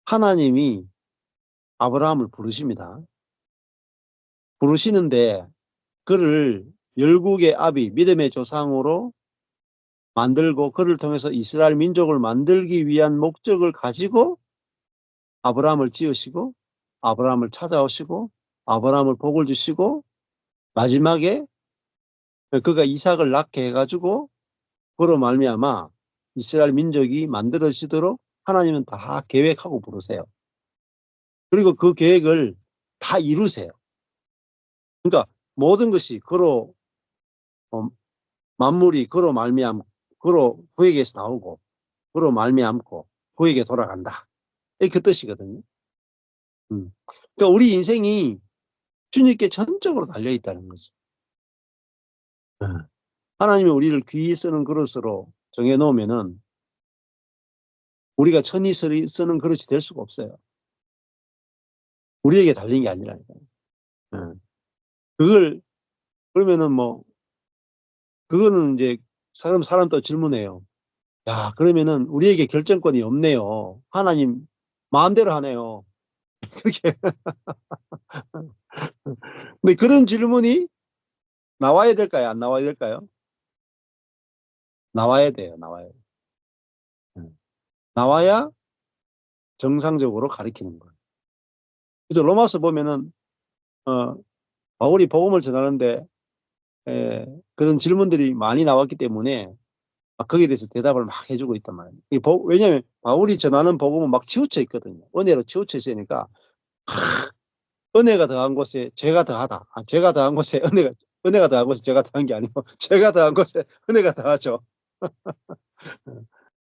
하나님이 아브라함을 부르십니다. 부르시는데 그를 열국의 아비, 믿음의 조상으로 만들고 그를 통해서 이스라엘 민족을 만들기 위한 목적을 가지고 아브라함을 지으시고 아브라함을 찾아오시고 아브라함을 복을 주시고 마지막에 그가 이삭을 낳게 해가지고 그로 말미암아 이스라엘 민족이 만들어지도록 하나님은 다 계획하고 부르세요. 그리고 그 계획을 다 이루세요. 그러니까 모든 것이 그로 만물이 그로 말미암고 그로 그에게서 나오고 그로 말미암고 그에게 돌아간다. 이게 그 뜻이거든요. 그러니까 우리 인생이 주님께 전적으로 달려 있다는 거죠. 하나님이 우리를 귀히 쓰는 그릇으로 정해놓으면은 우리가 천히 쓰는 그릇이 될 수가 없어요. 우리에게 달린 게 아니라니까요. 그걸 그러면은 뭐 그거는 이제 사람 또 질문해요. 야, 그러면은 우리에게 결정권이 없네요. 하나님 마음대로 하네요. 그렇게. 근데 그런 질문이 나와야 될까요? 안 나와야 될까요? 나와야 돼요. 나와야 돼요. 나와야 정상적으로 가리키는 거예요. 그래서 로마서 보면은 바울이 복음을 전하는데 그런 질문들이 많이 나왔기 때문에 거기에 대해서 대답을 막 해주고 있단 말이에요. 왜냐하면 바울이 전하는 복음은 막 치우쳐 있거든요. 은혜로 치우쳐 있으니까 은혜가 더한 곳에 죄가 더하다. 죄가 더한 곳에 은혜가 더한 곳에 죄가 더한 게 아니고 죄가 더한 곳에 은혜가 더하죠.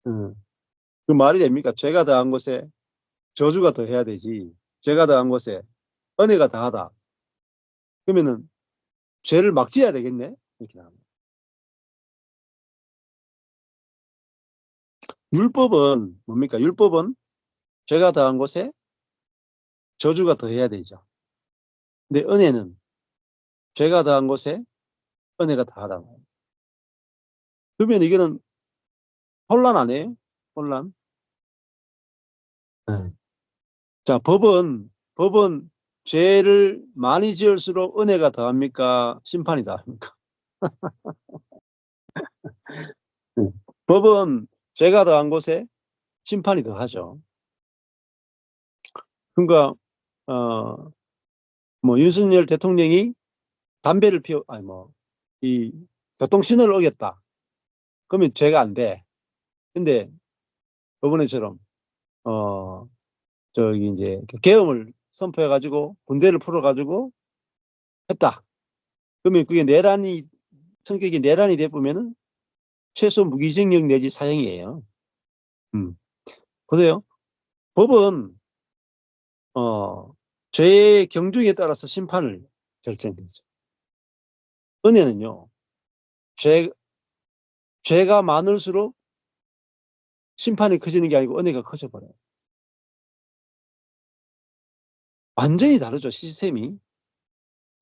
음. 그 말이 됩니까? 죄가 더한 곳에 저주가 더해야 되지. 죄가 더한 곳에 은혜가 더하다. 그러면은 죄를 막 지어야 되겠네. 이렇게 나옵니다. 율법은 뭡니까? 율법은 죄가 더한 곳에 저주가 더해야 되죠. 근데 은혜는 죄가 더한 곳에 은혜가 더하다. 그러면 이거는 혼란 아니에요? 혼란. 네. 자, 법은 죄를 많이 지을수록 은혜가 더합니까? 심판이 더합니까? 법은 죄가 더한 곳에 심판이 더하죠. 그러니까 뭐 윤석열 대통령이 담배를 아니 이 교통신호를 어겼다. 그러면 죄가 안 돼. 근데 법원에처럼 저기 이제 계엄을 선포해가지고 군대를 풀어가지고 했다. 그러면 그게 성격이 내란이 돼보면은 최소 무기징역 내지 사형이에요. 보세요. 법은 죄의 경중에 따라서 심판을 결정되죠. 은혜는요. 죄가 많을수록 심판이 커지는 게 아니고 은혜가 커져버려요. 완전히 다르죠. 시스템이.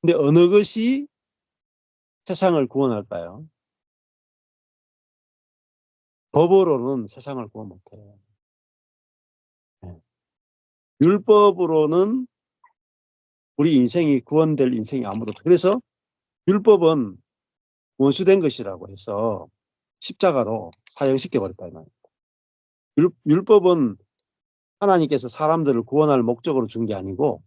근데 어느 것이 세상을 구원할까요? 법으로는 세상을 구원 못해요. 율법으로는 우리 인생이 구원될 인생이 아무도 없어요. 그래서 율법은 원수된 것이라고 해서 십자가로 사형시켜버렸다. 율법은 하나님께서 사람들을 구원할 목적으로 준 게 아니고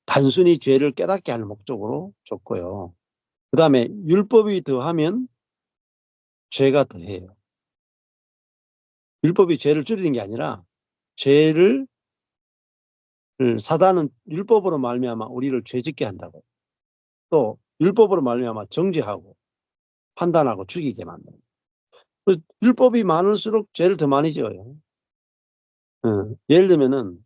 단순히 죄를 깨닫게 할 목적으로 줬고요. 그 다음에 율법이 더하면 죄가 더해요. 율법이 죄를 줄이는 게 아니라 죄를 사단은 율법으로 말미암아 우리를 죄짓게 한다고. 또 율법으로 말미암아 정죄하고 판단하고 죽이게 만든다. 율법이 많을수록 죄를 더 많이 지어요. 예를 들면은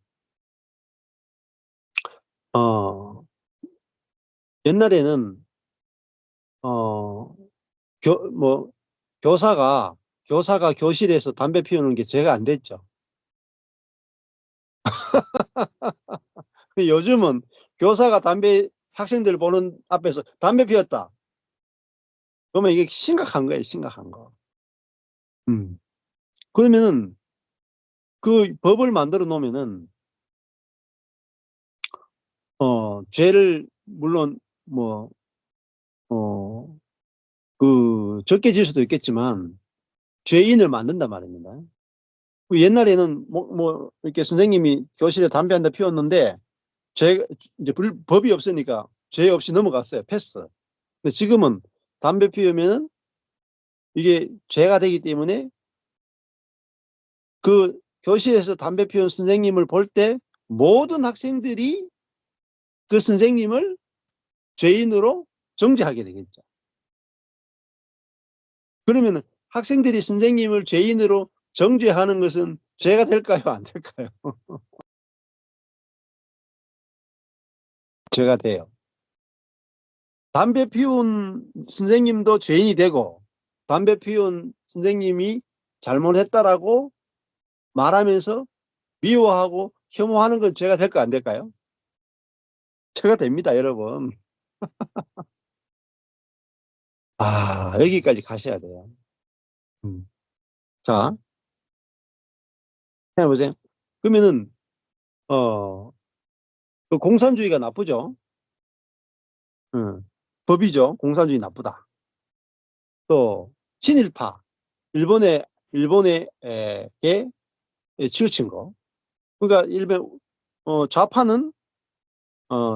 옛날에는 어, 뭐 교사가 교실에서 담배 피우는 게 죄가 안 됐죠. 요즘은 교사가 학생들 보는 앞에서 담배 피웠다. 그러면 이게 심각한 거예요, 심각한 거. 그러면은 그 법을 만들어 놓으면은 죄를 물론 뭐 적게 질 수도 있겠지만 죄인을 만든단 말입니다. 그 옛날에는 이렇게 선생님이 교실에 담배 한 대 피웠는데 이제 법이 없으니까 죄 없이 넘어갔어요. 패스. 근데 지금은 담배 피우면은 이게 죄가 되기 때문에 그 교실에서 담배 피운 선생님을 볼 때 모든 학생들이 그 선생님을 죄인으로 정죄하게 되겠죠. 그러면 학생들이 선생님을 죄인으로 정죄하는 것은 죄가 될까요? 안 될까요? 죄가 돼요. 담배 피운 선생님도 죄인이 되고 담배 피운 선생님이 잘못했다라고 말하면서 미워하고 혐오하는 건 죄가 될까 안 될까요? 죄가 됩니다, 여러분. 여기까지 가셔야 돼요. 자, 해보세요. 그러면은 그 공산주의가 나쁘죠? 법이죠. 공산주의 나쁘다. 또 친일파, 일본에 치우친 거. 그러니까 좌파는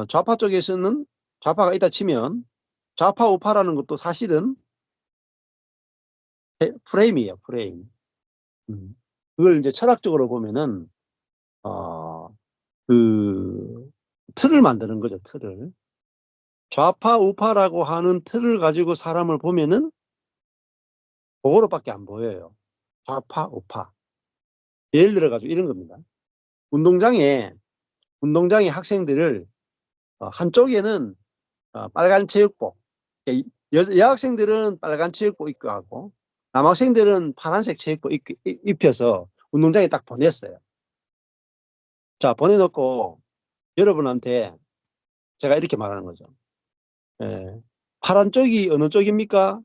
좌파 쪽에서는 좌파가 있다 치면 좌파 우파라는 것도 사실은 프레임이에요, 프레임. 그걸 이제 철학적으로 보면은 그 틀을 만드는 거죠, 틀을. 좌파 우파라고 하는 틀을 가지고 사람을 보면은 그거로밖에 안 보여요. 좌파 우파. 예를 들어 가지고 이런 겁니다. 운동장에 학생들을 한쪽에는 빨간 체육복, 여학생들은 빨간 체육복 입고 하고 남학생들은 파란색 체육복 입혀서 운동장에 딱 보냈어요. 자, 보내놓고 여러분한테 제가 이렇게 말하는 거죠. 파란 쪽이 어느 쪽입니까?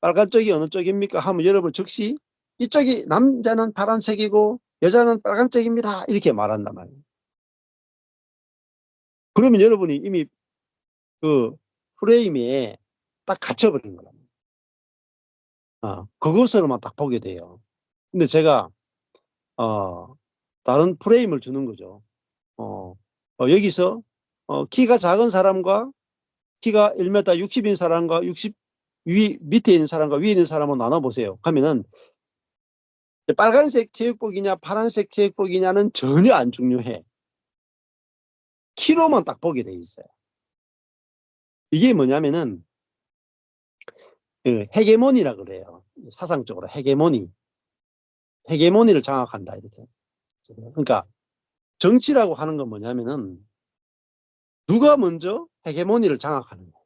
빨간 쪽이 어느 쪽입니까? 하면 여러분 즉시 이쪽이 남자는 파란색이고 여자는 빨간색입니다. 이렇게 말한단 말이에요. 그러면 여러분이 이미 그 프레임에 딱 갇혀버린 거예요. 그것으로만 딱 보게 돼요. 근데 제가 다른 프레임을 주는 거죠. 여기서 키가 작은 사람과 키가 1m 60인 사람과 밑에 있는 사람과 위에 있는 사람을 나눠보세요. 하면은 빨간색 체육복이냐 파란색 체육복이냐는 전혀 안 중요해. 키로만 딱 보게 돼 있어요. 이게 뭐냐면은 헤게모니라 그래요. 사상적으로 헤게모니를 장악한다 이렇게. 그러니까 정치라고 하는 건 뭐냐면은 누가 먼저 헤게모니를 장악하는 거예요.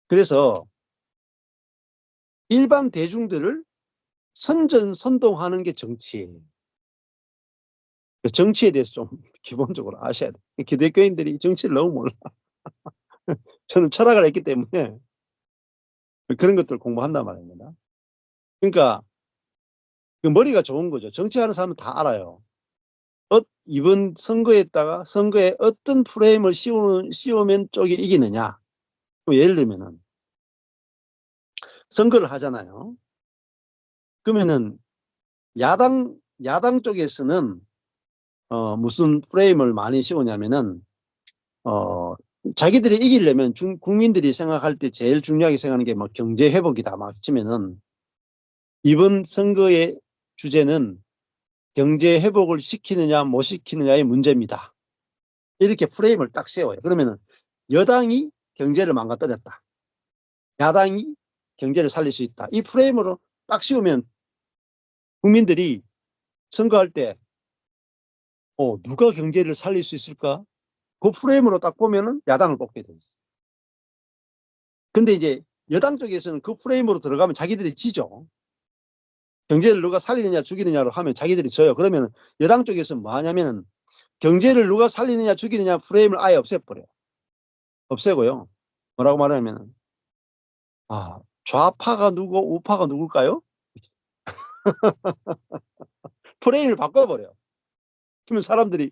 그래서 일반 대중들을 선동하는 게 정치예요. 정치에 대해서 좀 기본적으로 아셔야 돼요. 기독교인들이 정치를 너무 몰라. 저는 철학을 했기 때문에 그런 것들 공부한단 말입니다. 그러니까 머리가 좋은 거죠. 정치하는 사람은 다 알아요. 이번 선거에 어떤 프레임을 씌우면 쪽이 이기느냐. 예를 들면은 선거를 하잖아요. 그러면은 야당 쪽에서는 무슨 프레임을 많이 씌우냐면은 자기들이 이기려면 국민들이 생각할 때 제일 중요하게 생각하는 게 뭐 경제 회복이다 막 치면은 이번 선거의 주제는 경제 회복을 시키느냐 못 시키느냐의 문제입니다. 이렇게 프레임을 딱 세워요. 그러면은 여당이 경제를 망가뜨렸다. 야당이 경제를 살릴 수 있다. 이 프레임으로 딱 씌우면 국민들이 선거할 때 누가 경제를 살릴 수 있을까? 그 프레임으로 딱 보면은 야당을 뽑게 돼 있어요. 근데 이제 여당 쪽에서는 그 프레임으로 들어가면 자기들이 지죠. 경제를 누가 살리느냐 죽이느냐로 하면 자기들이 져요. 그러면 여당 쪽에서는 뭐 하냐면은 경제를 누가 살리느냐 죽이느냐 프레임을 아예 없애버려요. 없애고요. 뭐라고 말하냐면 좌파가 누구, 우파가 누굴까요? 프레임을 바꿔버려요. 그러면 사람들이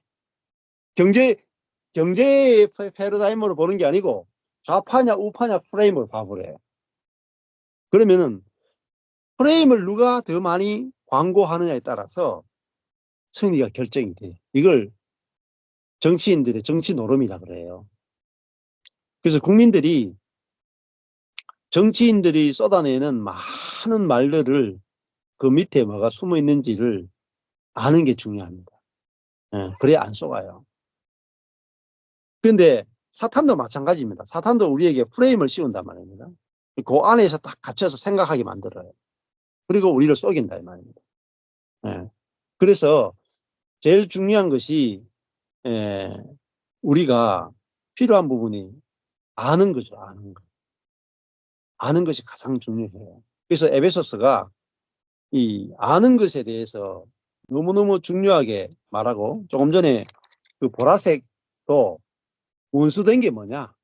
경제의 패러다임으로 보는 게 아니고 좌파냐 우파냐 프레임을 봐버려요. 그러면은 프레임을 누가 더 많이 광고하느냐에 따라서 승리가 결정이 돼요. 이걸 정치인들의 정치 노름이라 그래요. 그래서 국민들이 정치인들이 쏟아내는 많은 말들을 그 밑에 뭐가 숨어 있는지를 아는 게 중요합니다. 그래야 안 속아요. 그런데 사탄도 마찬가지입니다. 사탄도 우리에게 프레임을 씌운단 말입니다. 그 안에서 딱 갇혀서 생각하게 만들어요. 그리고 우리를 속인다 이 말입니다. 그래서 제일 중요한 것이 우리가 필요한 부분이 아는 거죠. 아는 거. 아는 것이 가장 중요해요. 그래서 에베소서가 이 아는 것에 대해서 너무너무 중요하게 말하고, 조금 전에 그 보라색도 원수된 게 뭐냐?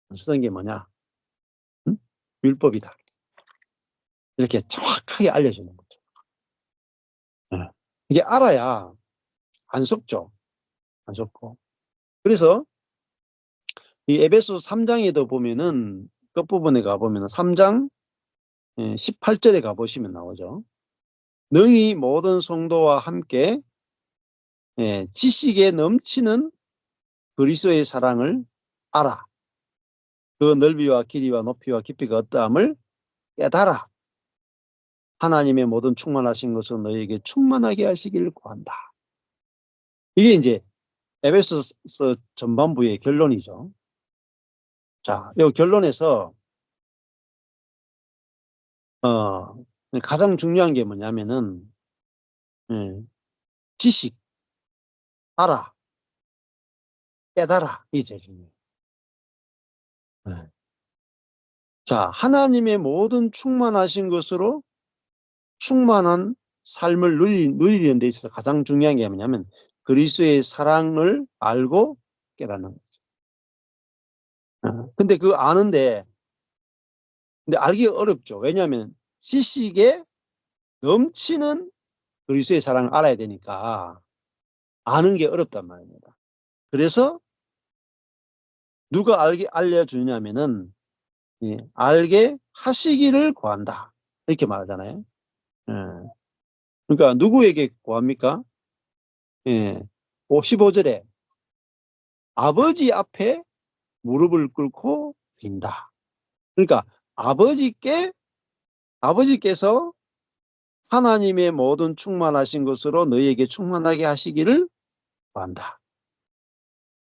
원수된 게 뭐냐? 응? 율법이다. 이렇게 정확하게 알려주는 거죠. 이게 알아야 안 속죠. 안 속고. 그래서 이 에베소 3장에도 보면은 끝부분에 가보면 3장 18절에 가보시면 나오죠. 능히 모든 성도와 함께 지식에 넘치는 그리스도의 사랑을 알아. 그 넓이와 길이와 높이와 깊이가 어떠함을 깨달아. 하나님의 모든 충만하신 것은 너에게 충만하게 하시길 구한다. 이게 이제 에베소서 전반부의 결론이죠. 자, 이 결론에서 가장 중요한 게 뭐냐면은 지식, 알아, 깨달아. 이게 제일 중요해요. 자, 하나님의 모든 충만하신 것으로 충만한 삶을 누리는 데 있어서 가장 중요한 게 뭐냐면 그리스도의 사랑을 알고 깨닫는 거죠. 근데 그 아는데, 근데 알기 어렵죠. 왜냐하면 지식에 넘치는 그리스도의 사랑을 알아야 되니까 아는 게 어렵단 말입니다. 그래서 누가 알려주냐면은 알게 하시기를 구한다. 이렇게 말하잖아요. 예. 그러니까 누구에게 구합니까? 15절에 아버지 앞에 무릎을 꿇고 빈다. 그러니까 아버지께서 하나님의 모든 충만하신 것으로 너희에게 충만하게 하시기를 구한다.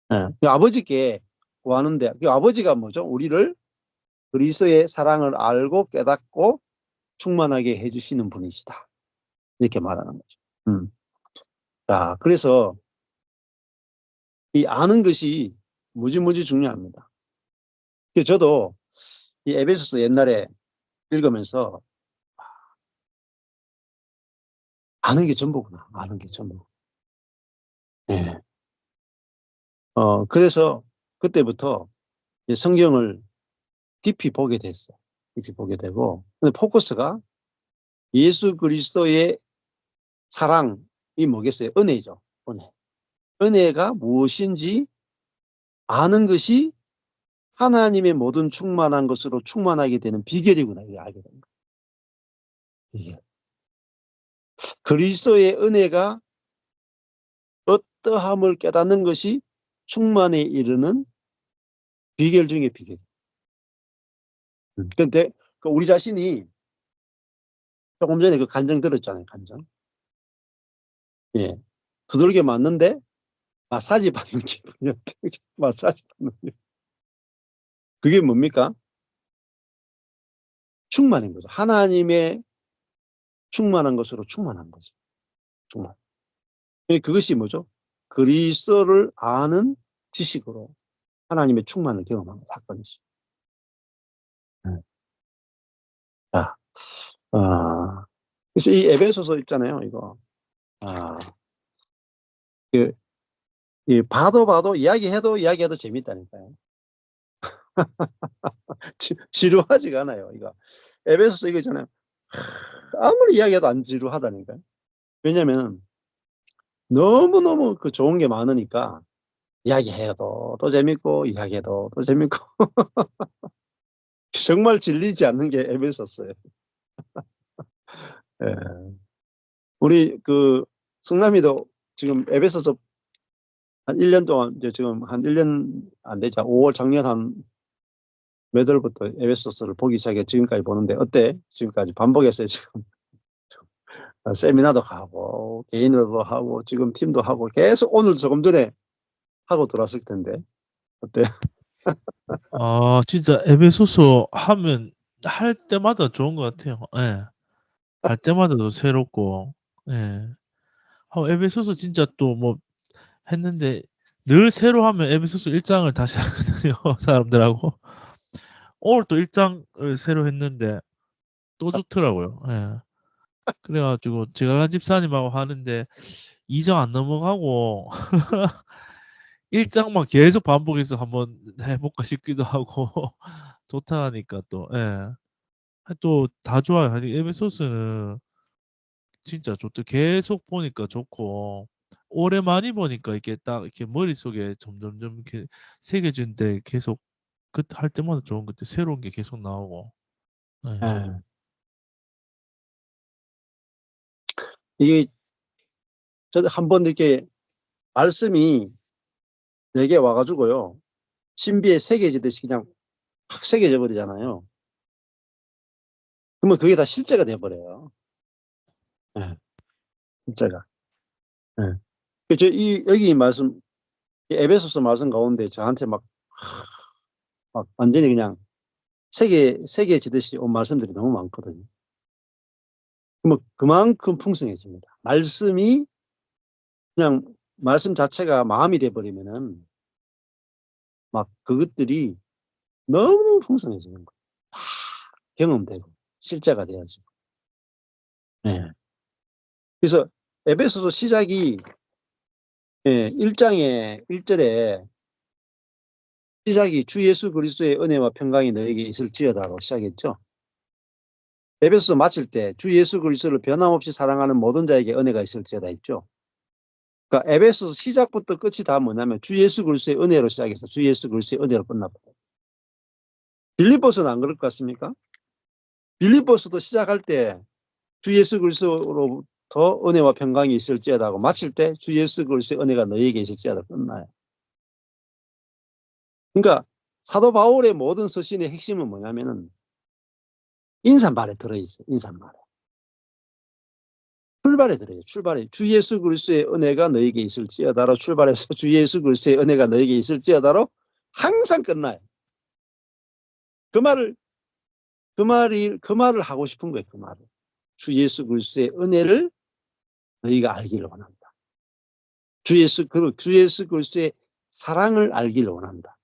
그 아버지께 구하는데, 그 아버지가 뭐죠? 우리를 그리스도의 사랑을 알고 깨닫고 충만하게 해주시는 분이시다. 이렇게 말하는 거죠. 자, 그래서 이 아는 것이 무지무지 중요합니다. 그래서 저도 이 에베소서 옛날에 읽으면서 아는 게 전부구나. 아는 게 전부. 예. 그래서 그때부터 성경을 깊이 보게 됐어요. 깊이 보게 되고, 근데 포커스가 예수 그리스도의 사랑이 뭐겠어요? 은혜죠. 은혜. 은혜가 무엇인지 아는 것이 하나님의 모든 충만한 것으로 충만하게 되는 비결이구나. 이게 알게 된 거예요. 이게. 그리스도의 은혜가 어떠함을 깨닫는 것이 충만에 이르는 비결 중에 비결. 그런데 우리 자신이 조금 전에 그 간증 들었잖아요. 간증. 예. 두들겨 맞는데 마사지 받는 기분이었대. 마사지 받는 기분. 그게 뭡니까? 충만인 거죠. 하나님의 충만한 것으로 충만한 거죠. 충만. 그것이 뭐죠? 그리스도를 아는 지식으로 하나님의 충만을 경험하는 사건이죠. 자, 그래서 이 에베소서 있잖아요, 이거. 그, 봐도 이야기해도 재밌다니까요. 지루하지가 않아요. 이거 에베소서 이거 있잖아요. 아무리 이야기해도 안 지루하다니까요. 왜냐면 너무너무 그 좋은 게 많으니까 이야기해도 또 재밌고 이야기해도 또 재밌고 정말 질리지 않는 게 에베소서예요. 예. 우리 그 성남이도 지금 에베소서 한 1년 동안 이제 지금 한 1년 안 되죠. 5월 작년 한 몇 월부터 에베소서를 보기 시작해 지금까지 보는데 어때? 지금까지 반복했어요 지금. 세미나도 가고 개인으로도 하고 지금 팀도 하고 계속 오늘 조금 전에 하고 들어왔을 텐데 어때? 아, 진짜 에베소서 하면 할 때마다 좋은 것 같아요. 예. 할 때마다 더 새롭고, 예. 에베소서 진짜 또 뭐 했는데 늘 새로 하면 에베소서 1장을 다시 하거든요, 사람들하고. 오늘 또 1장을 새로 했는데 또 좋더라고요. 예. 그래가지고 제가 집사님하고 하는데 2장 안 넘어가고 1장만 계속 반복해서 한번 해볼까 싶기도 하고 좋다 하니까 또, 예. 또 다 좋아요. 아니, 에베소스는 진짜 좋다. 계속 보니까 좋고 오래 많이 보니까 이게 딱 이렇게 머릿속에 점점점 이렇게 새겨진데 계속 그때 할 때마다 좋은 것들 새로운 게 계속 나오고. 예. 예. 이게 저도 한번 이렇게 말씀이 내게 와가지고요 신비에 새겨지듯이 그냥 확 새겨져 버리잖아요. 그러면 그게 다 실제가 돼버려요. 예. 실제가. 예. 여기 이 말씀 이 에베소서 말씀 가운데 저한테 막 완전히 그냥 새겨지듯이 온 말씀들이 너무 많거든요. 그러면 그만큼 풍성해집니다. 말씀이 그냥 말씀 자체가 마음이 돼버리면은 막 그것들이 너무너무 풍성해지는 거예요. 다 경험되고 실제가 되어지고. 예. 그래서 에베소서 시작이 1장의 1절에 시작이 주 예수 그리스도의 은혜와 평강이 너에게 있을지어다로 시작했죠. 에베소서 마칠 때 주 예수 그리스도를 변함없이 사랑하는 모든 자에게 은혜가 있을지어다 했죠. 그러니까 에베소서 시작부터 끝이 다 뭐냐면 주 예수 그리스도의 은혜로 시작해서 주 예수 그리스도의 은혜로 끝나버려요. 빌립보서는 안 그럴 것 같습니까? 빌립보서도 시작할 때 주 예수 그리스도로부터 은혜와 평강이 있을지어다 하고 마칠 때 주 예수 그리스도의 은혜가 너희에게 있을지어다 끝나요. 그러니까 사도 바울의 모든 서신의 핵심은 뭐냐면은 인사말에 들어있어요. 인사말에. 출발에 들어요. 출발에 주 예수 그리스도의 은혜가 너에게 있을지어다로 출발해서 주 예수 그리스도의 은혜가 너에게 있을지어다로 항상 끝나요. 그 말을 하고 싶은 거예요. 그 말을. 주 예수 그리스도의 은혜를 너희가 알기를 원한다. 주 예수 그리스도의 사랑을 알기를 원한다.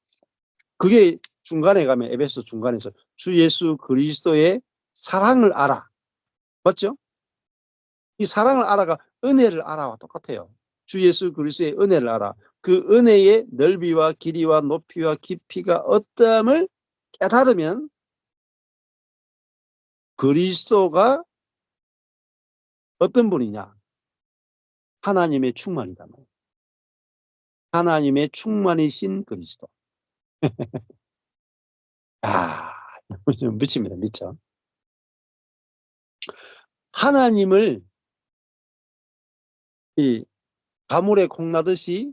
그게 중간에 가면 에베소 중간에서 주 예수 그리스도의 사랑을 알아. 맞죠? 이 사랑을 알아가 은혜를 알아와 똑같아요. 주 예수 그리스도의 은혜를 알아. 그 은혜의 넓이와 길이와 높이와 깊이가 어떠함을 깨달으면 그리스도가 어떤 분이냐? 하나님의 충만이다. 하나님의 충만이신 그리스도. 아, 미칩니다. 미쳐. 하나님을 이 가물에 콩나듯이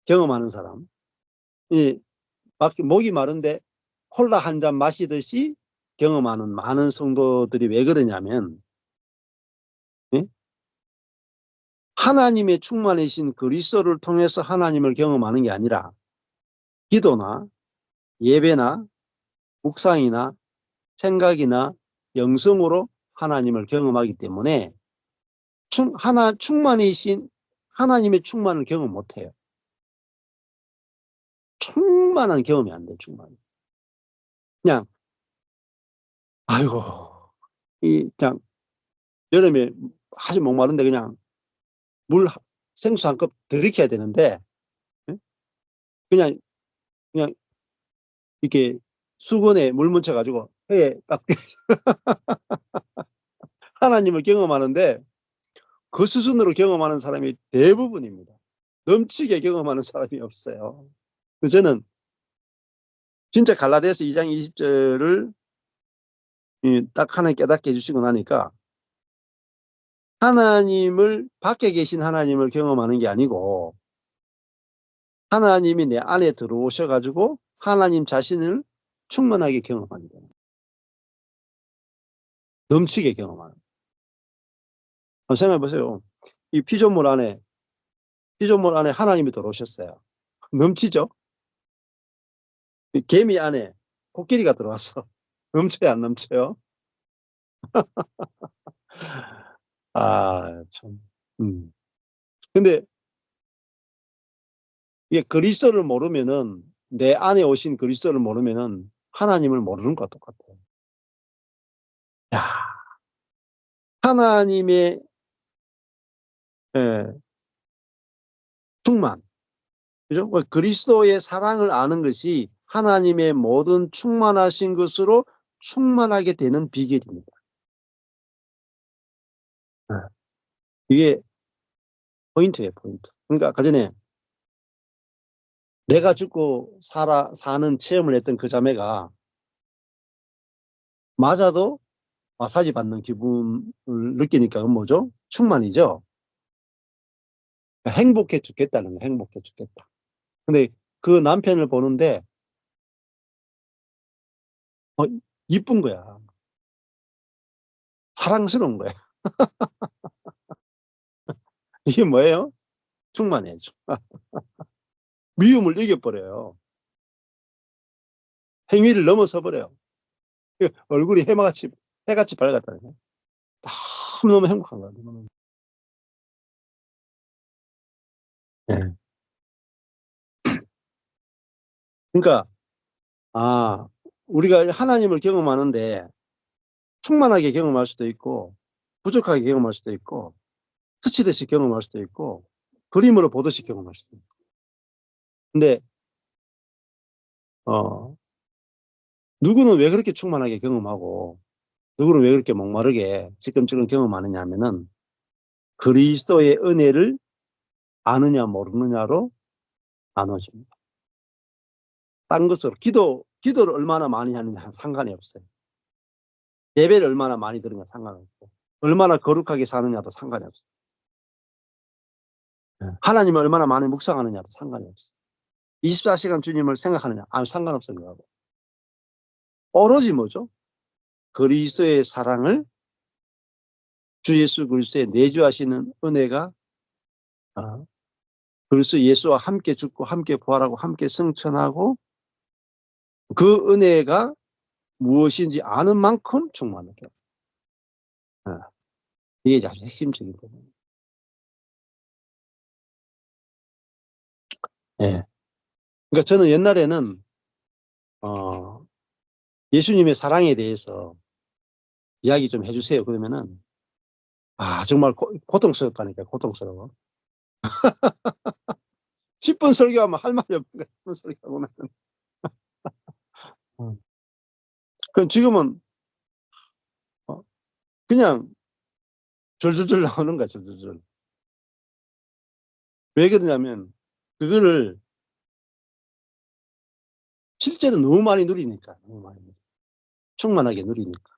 경험하는 사람. 이 목이 마른데 콜라 한 잔 마시듯이 경험하는 많은 성도들이 왜 그러냐면 예? 하나님의 충만이신 그리스도를 통해서 하나님을 경험하는 게 아니라 기도나 예배나 묵상이나 생각이나 영성으로 하나님을 경험하기 때문에 충만이신 하나님의 충만을 경험 못해요. 충만한 경험이 안 돼. 충만. 그냥 아이고 그냥 여름에 아주 목마른데 그냥 물 생수 한 컵 들이켜야 되는데 그냥 그냥 이렇게 수건에 물 묻혀가지고 혀에 딱 하나님을 경험하는데 그 수준으로 경험하는 사람이 대부분입니다. 넘치게 경험하는 사람이 없어요. 그래서 저는 진짜 갈라디아서 2장 20절을 딱 하나 깨닫게 해주시고 나니까 하나님을 밖에 계신 하나님을 경험하는 게 아니고 하나님이 내 안에 들어오셔가지고 하나님 자신을 충만하게 경험하는 거예요. 넘치게 경험하는 거예요. 한번 생각해 보세요. 이 피조물 안에 하나님이 들어오셨어요. 넘치죠? 이 개미 안에 코끼리가 들어왔어. 넘쳐요, 안 넘쳐요? 아, 참. 근데 이게 그리스도를 모르면은 내 안에 오신 그리스도를 모르면은 하나님을 모르는 것과 똑같아요. 야, 하나님의 예, 충만, 그죠? 그리스도의 사랑을 아는 것이 하나님의 모든 충만하신 것으로 충만하게 되는 비결입니다. 예, 이게 포인트예요, 포인트. 그러니까 아까 전에 내가 죽고 사는 체험을 했던 그 자매가 맞아도 마사지 받는 기분을 느끼니까 그건 뭐죠? 충만이죠. 행복해 죽겠다는 거예요. 행복해 죽겠다. 근데 그 남편을 보는데 어, 이쁜 거야. 사랑스러운 거야. 이게 뭐예요? 충만해요. 미움을 이겨버려요. 행위를 넘어서 버려요. 얼굴이 해같이 밝았다는 거예요. 너무너무 행복한 거예요. 너무너무. 네. 그러니까 우리가 하나님을 경험하는데 충만하게 경험할 수도 있고 부족하게 경험할 수도 있고 스치듯이 경험할 수도 있고 그림으로 보듯이 경험할 수도 있고. 근데 누구는 왜 그렇게 충만하게 경험하고 누구는 왜 그렇게 목마르게 지금쯤 경험하느냐 하면은 그리스도의 은혜를 아느냐 모르느냐로 나눠집니다. 딴 것으로 기도를 얼마나 많이 하느냐 상관이 없어요. 예배를 얼마나 많이 들으냐 상관없고 얼마나 거룩하게 사느냐도 상관이 없어요. 하나님을 얼마나 많이 묵상하느냐도 상관이 없어요. 24시간 주님을 생각하느냐 상관없어요. 오로지 뭐죠? 그리스도의 사랑을 주 예수 그리스도의 내주하시는 은혜가 그리스도 예수와 함께 죽고 함께 부활하고 함께 승천하고 그 은혜가 무엇인지 아는 만큼 충만하게. 이게 아주 핵심적인 부분이에요. 예. 그러니까 저는 옛날에는 예수님의 사랑에 대해서 이야기 좀 해주세요. 그러면은 정말 고통스럽다니까요. 고통스러워. 10분 설교하면 할 말이 없는 거야. 10분 설교하고는. 그럼 지금은 그냥 줄줄줄 나오는 거야. 줄줄줄. 왜 그러냐면 그거를 실제로 너무 많이 누리니까. 너무 많이 누리니까. 충만하게 누리니까.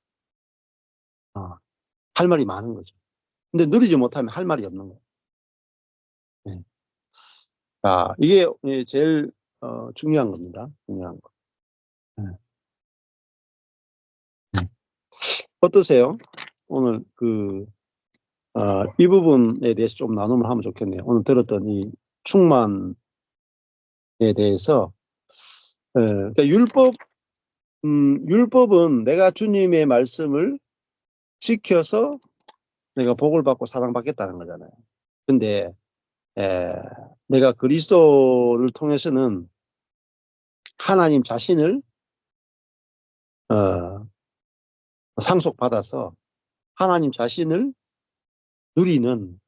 할 말이 많은 거죠. 근데 누리지 못하면 할 말이 없는 거예요. 네. 이게 제일 중요한 겁니다. 중요한 거. 네. 어떠세요? 오늘 이 부분에 대해서 좀 나눔을 하면 좋겠네요. 오늘 들었던 이 충만에 대해서 그러니까 율법은 내가 주님의 말씀을 지켜서 내가 복을 받고 사랑받겠다는 거잖아요. 근데 내가 그리스도를 통해서는 하나님 자신을 상속받아서 하나님 자신을 누리는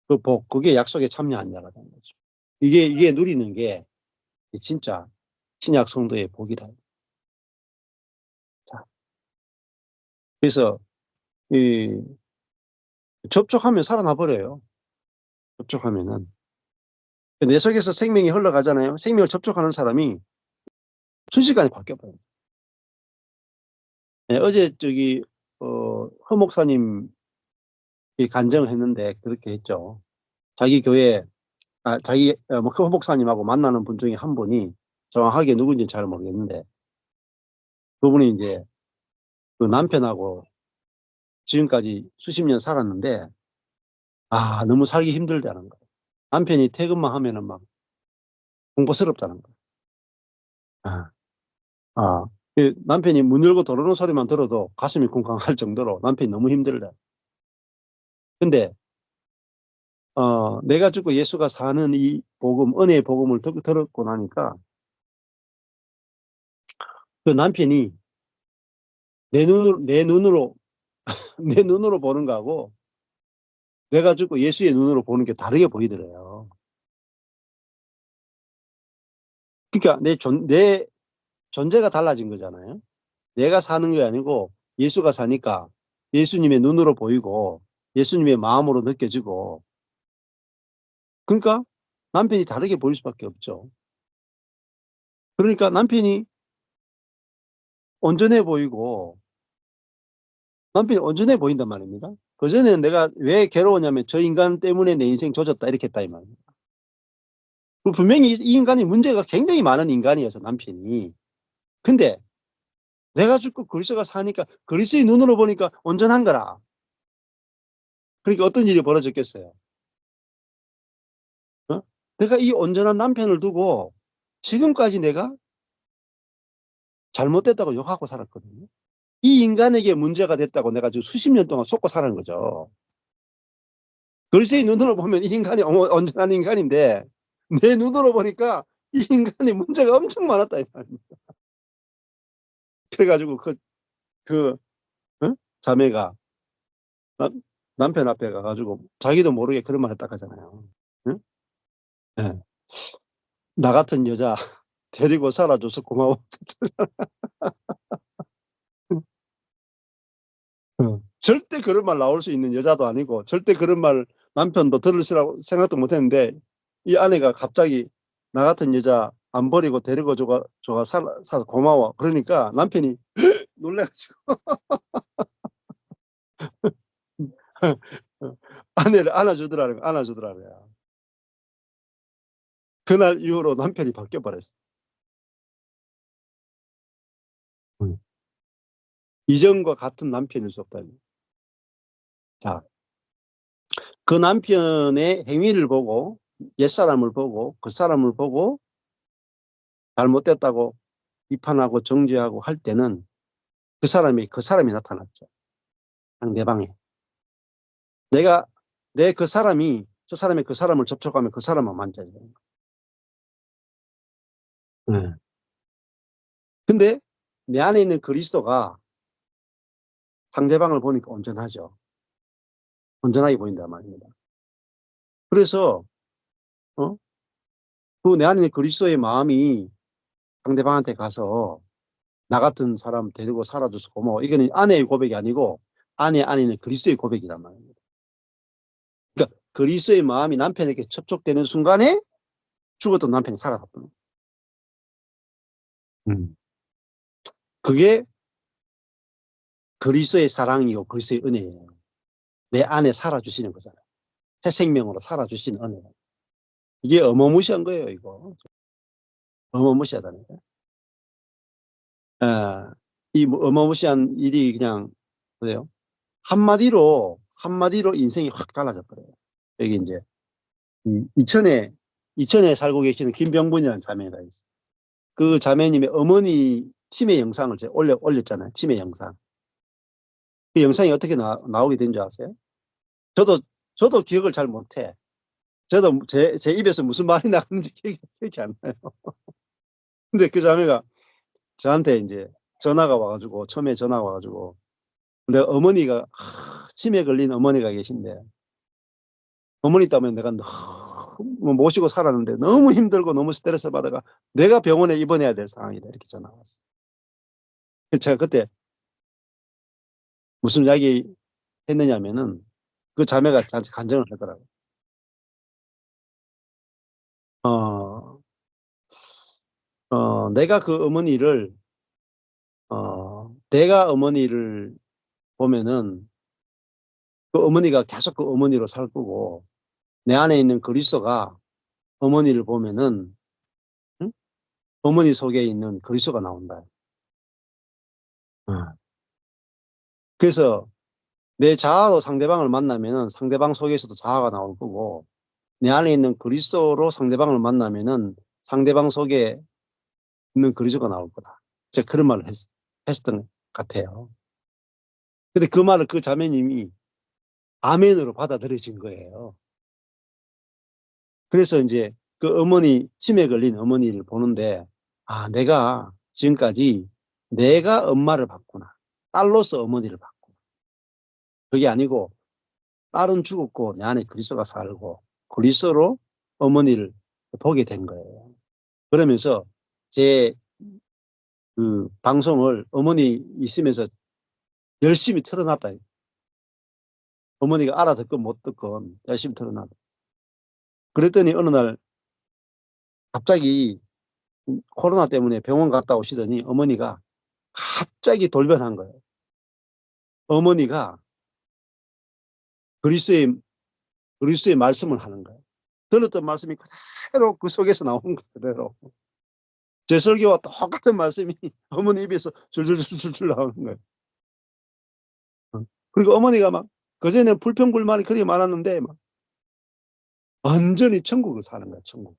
그 복, 그게 약속에 참여한 자가 되는 거죠. 이게 누리는 게 진짜 신약 성도의 복이다. 그래서 이 접촉하면 살아나 버려요. 접촉하면은. 내 속에서 생명이 흘러가잖아요. 생명을 접촉하는 사람이 순식간에 바뀌어 버려요. 예, 어제 허 목사님이 간증을 했는데 그렇게 했죠. 자기 교회 허 목사님하고 만나는 분 중에 한 분이, 정확하게 누군지는 잘 모르겠는데, 그분이 이제 그 남편하고 지금까지 수십 년 살았는데, 너무 살기 힘들다는 거예요. 남편이 퇴근만 하면은 막 공포스럽다는 거예요. 아, 아. 남편이 문 열고 들어오는 소리만 들어도 가슴이 쿵쾅할 정도로 남편이 너무 힘들다. 근데 내가 죽고 예수가 사는 이 복음, 은혜의 복음을 들었고 나니까 그 남편이 내 눈으로 내 눈으로 보는 거하고 내가 죽고 예수의 눈으로 보는 게 다르게 보이더래요. 그러니까 내 존재가 달라진 거잖아요. 내가 사는 게 아니고 예수가 사니까 예수님의 눈으로 보이고 예수님의 마음으로 느껴지고, 그러니까 남편이 다르게 보일 수밖에 없죠. 그러니까 남편이 온전해 보이고, 남편이 온전해 보인단 말입니다. 그전에는 내가 왜 괴로웠냐면 저 인간 때문에 내 인생 조졌다 이렇게 했다 이 말입니다. 분명히 이 인간이 문제가 굉장히 많은 인간이어서 남편이. 근데 내가 죽고 그리스도가 사니까 그리스도의 눈으로 보니까 온전한 거라. 그러니까 어떤 일이 벌어졌겠어요? 내가 이 온전한 남편을 두고 지금까지 내가 잘못됐다고 욕하고 살았거든요. 이 인간에게 문제가 됐다고 내가 지금 수십 년 동안 속고 사는 거죠. 그리스도의 눈으로 보면 이 인간이 온전한 인간인데 내 눈으로 보니까 이 인간이 문제가 엄청 많았다 이 말입니다. 그래가지고 그 자매가 남편 앞에 가가지고 자기도 모르게 그런 말 했다 하잖아요. 응? 네. 나 같은 여자 데리고 살아줘서 고마워. 절대 그런 말 나올 수 있는 여자도 아니고 절대 그런 말 남편도 들으시라고 생각도 못 했는데, 이 아내가 갑자기 나 같은 여자 안 버리고 데리고 살아서 고마워. 그러니까 남편이 놀래가지고 아내를 안아주더라고요. 그날 이후로 남편이 바뀌어 버렸어요. 이전과 같은 남편일 수 없다. 자, 그 남편의 행위를 보고, 옛사람을 보고, 그 사람을 보고 잘못됐다고 비판하고 정죄하고 할 때는 그 사람이 나타났죠. 상대방에. 그 사람이 저 사람이 그 사람을 접촉하면 그 사람만 만져요. 네. 근데 내 안에 있는 그리스도가 상대방을 보니까 온전하죠. 온전하게 보인단 말입니다. 그래서 그 내 안에 있는 그리스도의 마음이 상대방한테 가서 나 같은 사람 데리고 살아줘서 고마워. 이거는 아내의 고백이 아니고 아내 안에 있는 그리스도의 고백이란 말입니다. 그러니까 그리스도의 마음이 남편에게 접촉되는 순간에 죽었던 남편이 살아났던. 그게 그리스도의 사랑이고 그리스도의 은혜예요. 내 안에 살아주시는 거잖아요. 새 생명으로 살아주시는 은혜. 이게 어마무시한 거예요, 이거. 어마무시하다니까. 어마무시한 일이 그냥, 그래요. 한마디로 인생이 확 달라져 버려요. 여기 이제, 이천에 살고 계시는 김병분이라는 자매가 있어요. 그 자매님의 어머니 치매 영상을 제가 올렸잖아요. 치매 영상. 그 영상이 어떻게 나오게 된 줄 아세요? 저도 기억을 잘 못해. 저도 제 입에서 무슨 말이 나왔는지 기억이 안 나요. 근데 그 자매가 저한테 이제 처음에 전화가 와가지고, 내 어머니가, 치매 걸린 어머니가 계신데, 어머니 때문에 내가 너무 모시고 살았는데 너무 힘들고 너무 스트레스 받아가 내가 병원에 입원해야 될 상황이다. 이렇게 전화가 왔어요. 제가 그때 무슨 이야기 했느냐면은 그 자매가 간증을 하더라고요. 어, 내가 그 어머니를, 내가 어머니를 보면은 그 어머니가 계속 그 어머니로 살 거고, 내 안에 있는 그리스도가 어머니를 보면은, 응? 어머니 속에 있는 그리스도가 나온다. 어. 그래서 내 자아로 상대방을 만나면은 상대방 속에서도 자아가 나올 거고, 내 안에 있는 그리스도로 상대방을 만나면은 상대방 속에 있는 그리스도가 나올 거다. 제가 그런 말을 했었던 것 같아요. 근데 그 말을 그 자매님이 아멘으로 받아들여진 거예요. 그래서 이제 그 어머니, 치매에 걸린 어머니를 보는데, 아, 내가 지금까지 내가 엄마를 봤구나. 딸로서 어머니를 봤구나. 그게 아니고 딸은 죽었고 내 안에 그리스도가 살고 그리스도로 어머니를 보게 된 거예요. 그러면서 제 그 방송을 어머니 있으면서 열심히 틀어놨다. 어머니가 알아듣건 못 듣건 열심히 틀어놨다. 그랬더니 어느 날 갑자기 코로나 때문에 병원 갔다 오시더니 어머니가 갑자기 돌변한 거예요. 어머니가 그리스도의 말씀을 하는 거예요. 들었던 말씀이 그대로 그 속에서 나온 거 그대로. 제 설교와 똑같은 말씀이 어머니 입에서 줄줄줄줄 나오는 거예요. 그리고 어머니가 막 그전에는 불평불만이 그렇게 많았는데 막 완전히 천국을 사는 거야, 천국.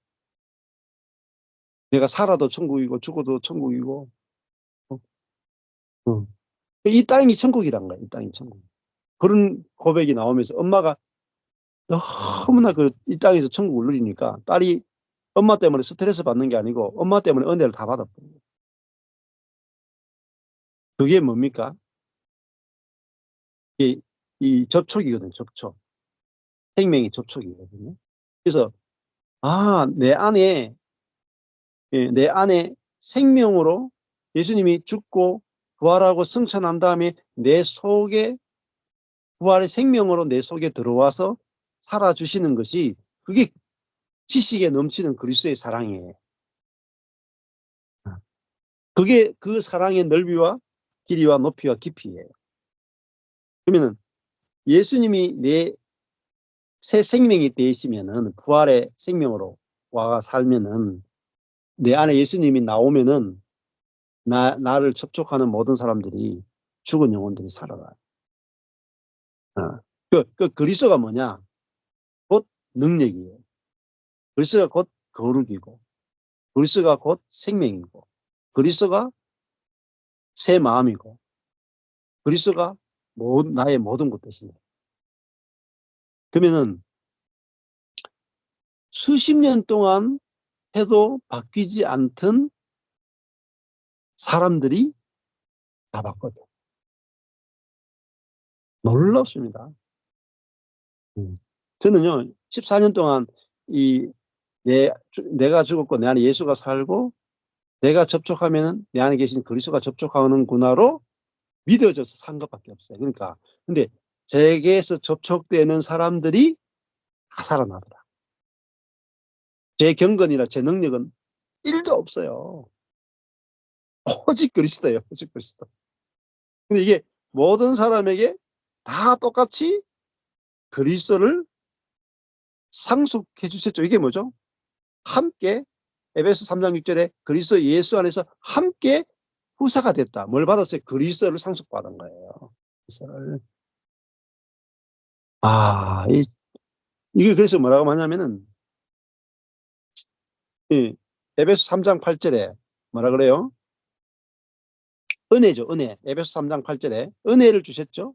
내가 살아도 천국이고 죽어도 천국이고. 어, 어. 이 땅이 천국이란 거야, 이 땅이 천국. 그런 고백이 나오면서 엄마가 너무나 그 이 땅에서 천국을 누리니까 딸이 엄마 때문에 스트레스 받는 게 아니고 엄마 때문에 은혜를 다 받았거든요. 그게 뭡니까? 이 접촉이거든요, 접촉. 생명의 접촉이거든요. 그래서, 아, 내 안에 생명으로 예수님이 죽고 부활하고 승천한 다음에 내 속에 부활의 생명으로 내 속에 들어와서 살아주시는 것이 그게 지식에 넘치는 그리스도의 사랑이에요. 그게 그 사랑의 넓이와 길이와 높이와 깊이예요. 그러면은 예수님이 내 새 생명이 되시면은 부활의 생명으로 와가 살면은 내 안에 예수님이 나오면은 나를 접촉하는 모든 사람들이 죽은 영혼들이 살아나요. 그 그리스도가 뭐냐? 곧 능력이에요. 그리스도가 곧 거룩이고, 그리스도가 곧 생명이고, 그리스도가 새 마음이고, 그리스도가 나의 모든 것 되시네. 그러면은 수십 년 동안 해도 바뀌지 않던 사람들이 다 바꿔요. 놀랍습니다. 저는요, 14년 동안 내가 죽었고 내 안에 예수가 살고 내가 접촉하면 내 안에 계신 그리스도가 접촉하는구나로 믿어져서 산 것밖에 없어요. 그러니까 근데 제게서 접촉되는 사람들이 다 살아나더라. 제 경건이나 제 능력은 1도 없어요. 오직 그리스도예요. 오직 그리스도. 근데 이게 모든 사람에게 다 똑같이 그리스도를 상속해 주셨죠. 이게 뭐죠? 함께 에베소 3장 6절에 그리스도 예수 안에서 함께 후사가 됐다. 뭘 받았어요? 그리스도를 상속받은 거예요. 그리스도를. 이게 그래서 뭐라고 하냐면은 이 에베소 3장 8절에 뭐라 그래요? 은혜죠, 은혜. 에베소 3장 8절에 은혜를 주셨죠.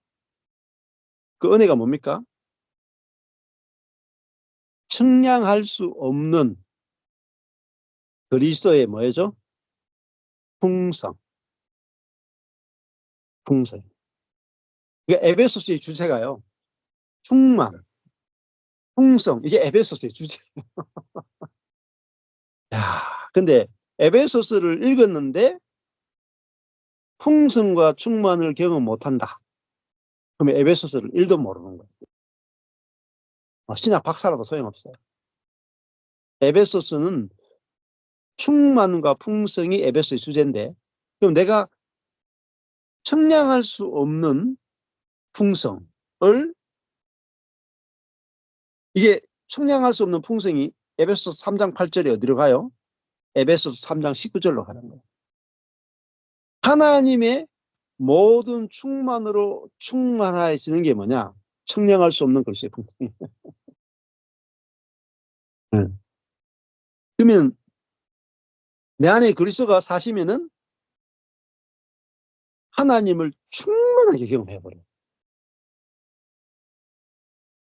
그 은혜가 뭡니까? 측량할 수 없는 그리스도의 뭐죠? 풍성, 풍성. 그러니까 에베소스의 주제가요. 충만, 풍성. 이게 에베소스의 주제. 야, 근데 에베소스를 읽었는데 풍성과 충만을 경험 못한다. 그러면 에베소서를 1도 모르는 거예요. 신학 박사라도 소용없어요. 에베소서는 충만과 풍성이 에베소의 주제인데, 그럼 내가 청량할 수 없는 풍성을, 이게 청량할 수 없는 풍성이 에베소서 3장 8절에 어디로 가요? 에베소서 3장 19절로 가는 거예요. 하나님의 모든 충만으로 충만해지는 게 뭐냐? 청량할 수 없는 것이에요. 그러면 내 안에 그리스도가 사시면은 하나님을 충만하게 경험해버려요.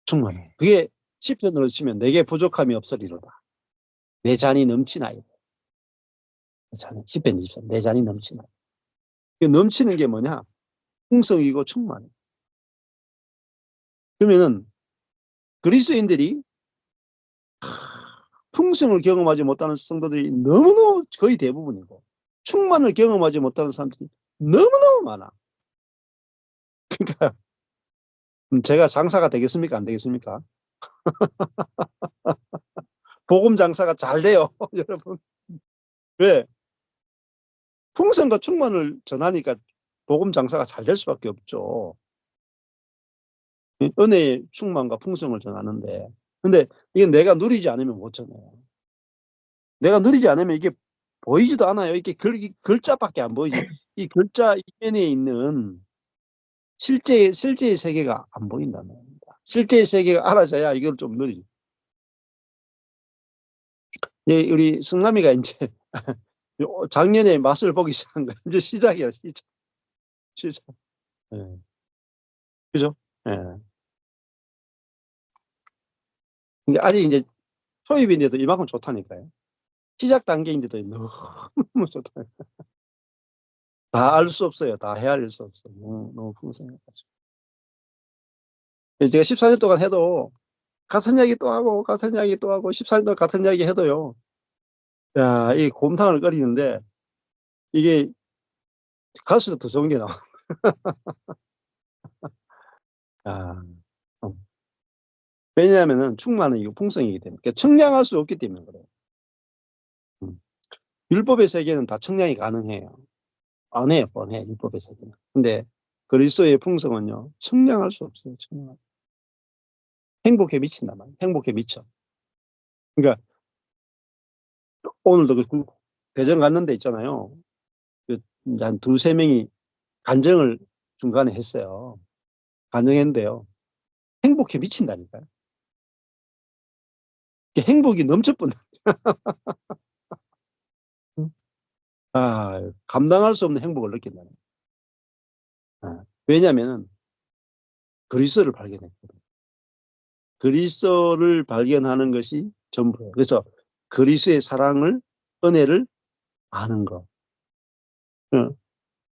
충만해. 그게 시편으로 치면 내게 부족함이 없으리로다. 내 잔이 넘치나이다. 시편 23, 내 잔이 넘치나이다. 넘치는 게 뭐냐? 풍성이고 충만해. 그러면은 그리스도인들이 풍성을 경험하지 못하는 성도들이 너무너무 거의 대부분이고, 충만을 경험하지 못하는 사람들이 너무너무 많아. 그러니까 제가 장사가 되겠습니까? 안 되겠습니까? 복음 장사가 잘 돼요, 여러분. 왜? 풍성과 충만을 전하니까 복음 장사가 잘 될 수밖에 없죠. 은혜의 충만과 풍성을 전하는데, 근데 이게 내가 누리지 않으면 못 전해요. 내가 누리지 않으면 이게 보이지도 않아요. 이게 글자밖에 안 보이지. 이 글자 이면에 있는 실제의 세계가 안 보인다는 겁니다. 실제의 세계가 알아져야 이걸 좀 누리죠. 네, 우리 승남이가 이제 작년에 맛을 보기 시작한 거야. 이제 시작이야, 시작. 시작. 네. 그죠? 예. 근데 아직 이제 초입인데도 이만큼 좋다니까요. 시작 단계인데도 너무 좋다. 다 알 수 없어요. 다 헤아릴 수 없어요. 너무 풍성해가지고. 제가 14년 동안 해도 같은 이야기 또 하고 같은 이야기 또 하고 14년 동안 같은 이야기 해도요. 야, 이 곰탕을 끓이는데 이게 갈수록 더 좋은 게 나와. 아, 어. 왜냐하면은 충만은 이거 풍성이기 때문에. 그러니까 청량할 수 없기 때문에 그래요. 율법의 세계는 다 청량이 가능해요. 뻔해요, 뻔해, 율법의 세계는. 근데 그리스도의 풍성은요, 청량할 수 없어요, 청량. 행복에 미친단 말이에요. 행복에 미쳐. 그러니까 오늘도 그 대전 갔는데 있잖아요. 한 두세 명이 간증을 중간에 했어요. 간증했는데요. 행복에 미친다니까요. 행복이 넘쳐뿐다. 감당할 수 없는 행복을 느낀다는 거예요. 왜냐하면 그리스도를 발견했거든요. 그리스도를 발견하는 것이 전부예요. 그래서 그리스도의 사랑을, 은혜를 아는 거.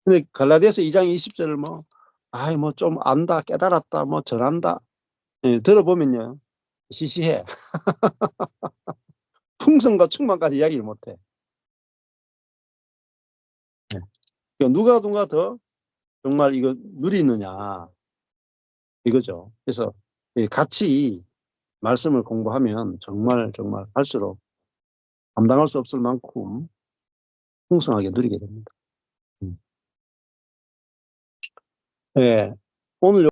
근데 갈라디아서 2장 20절을 뭐 좀 안다, 깨달았다, 뭐 전한다. 들어보면요. 시시해. 풍성과 충만까지 이야기를 못해. 그러니까 누가 더 정말 이거 누리느냐. 이거죠. 그래서 같이 말씀을 공부하면 정말 할수록 감당할 수 없을 만큼 풍성하게 누리게 됩니다. 네. 오늘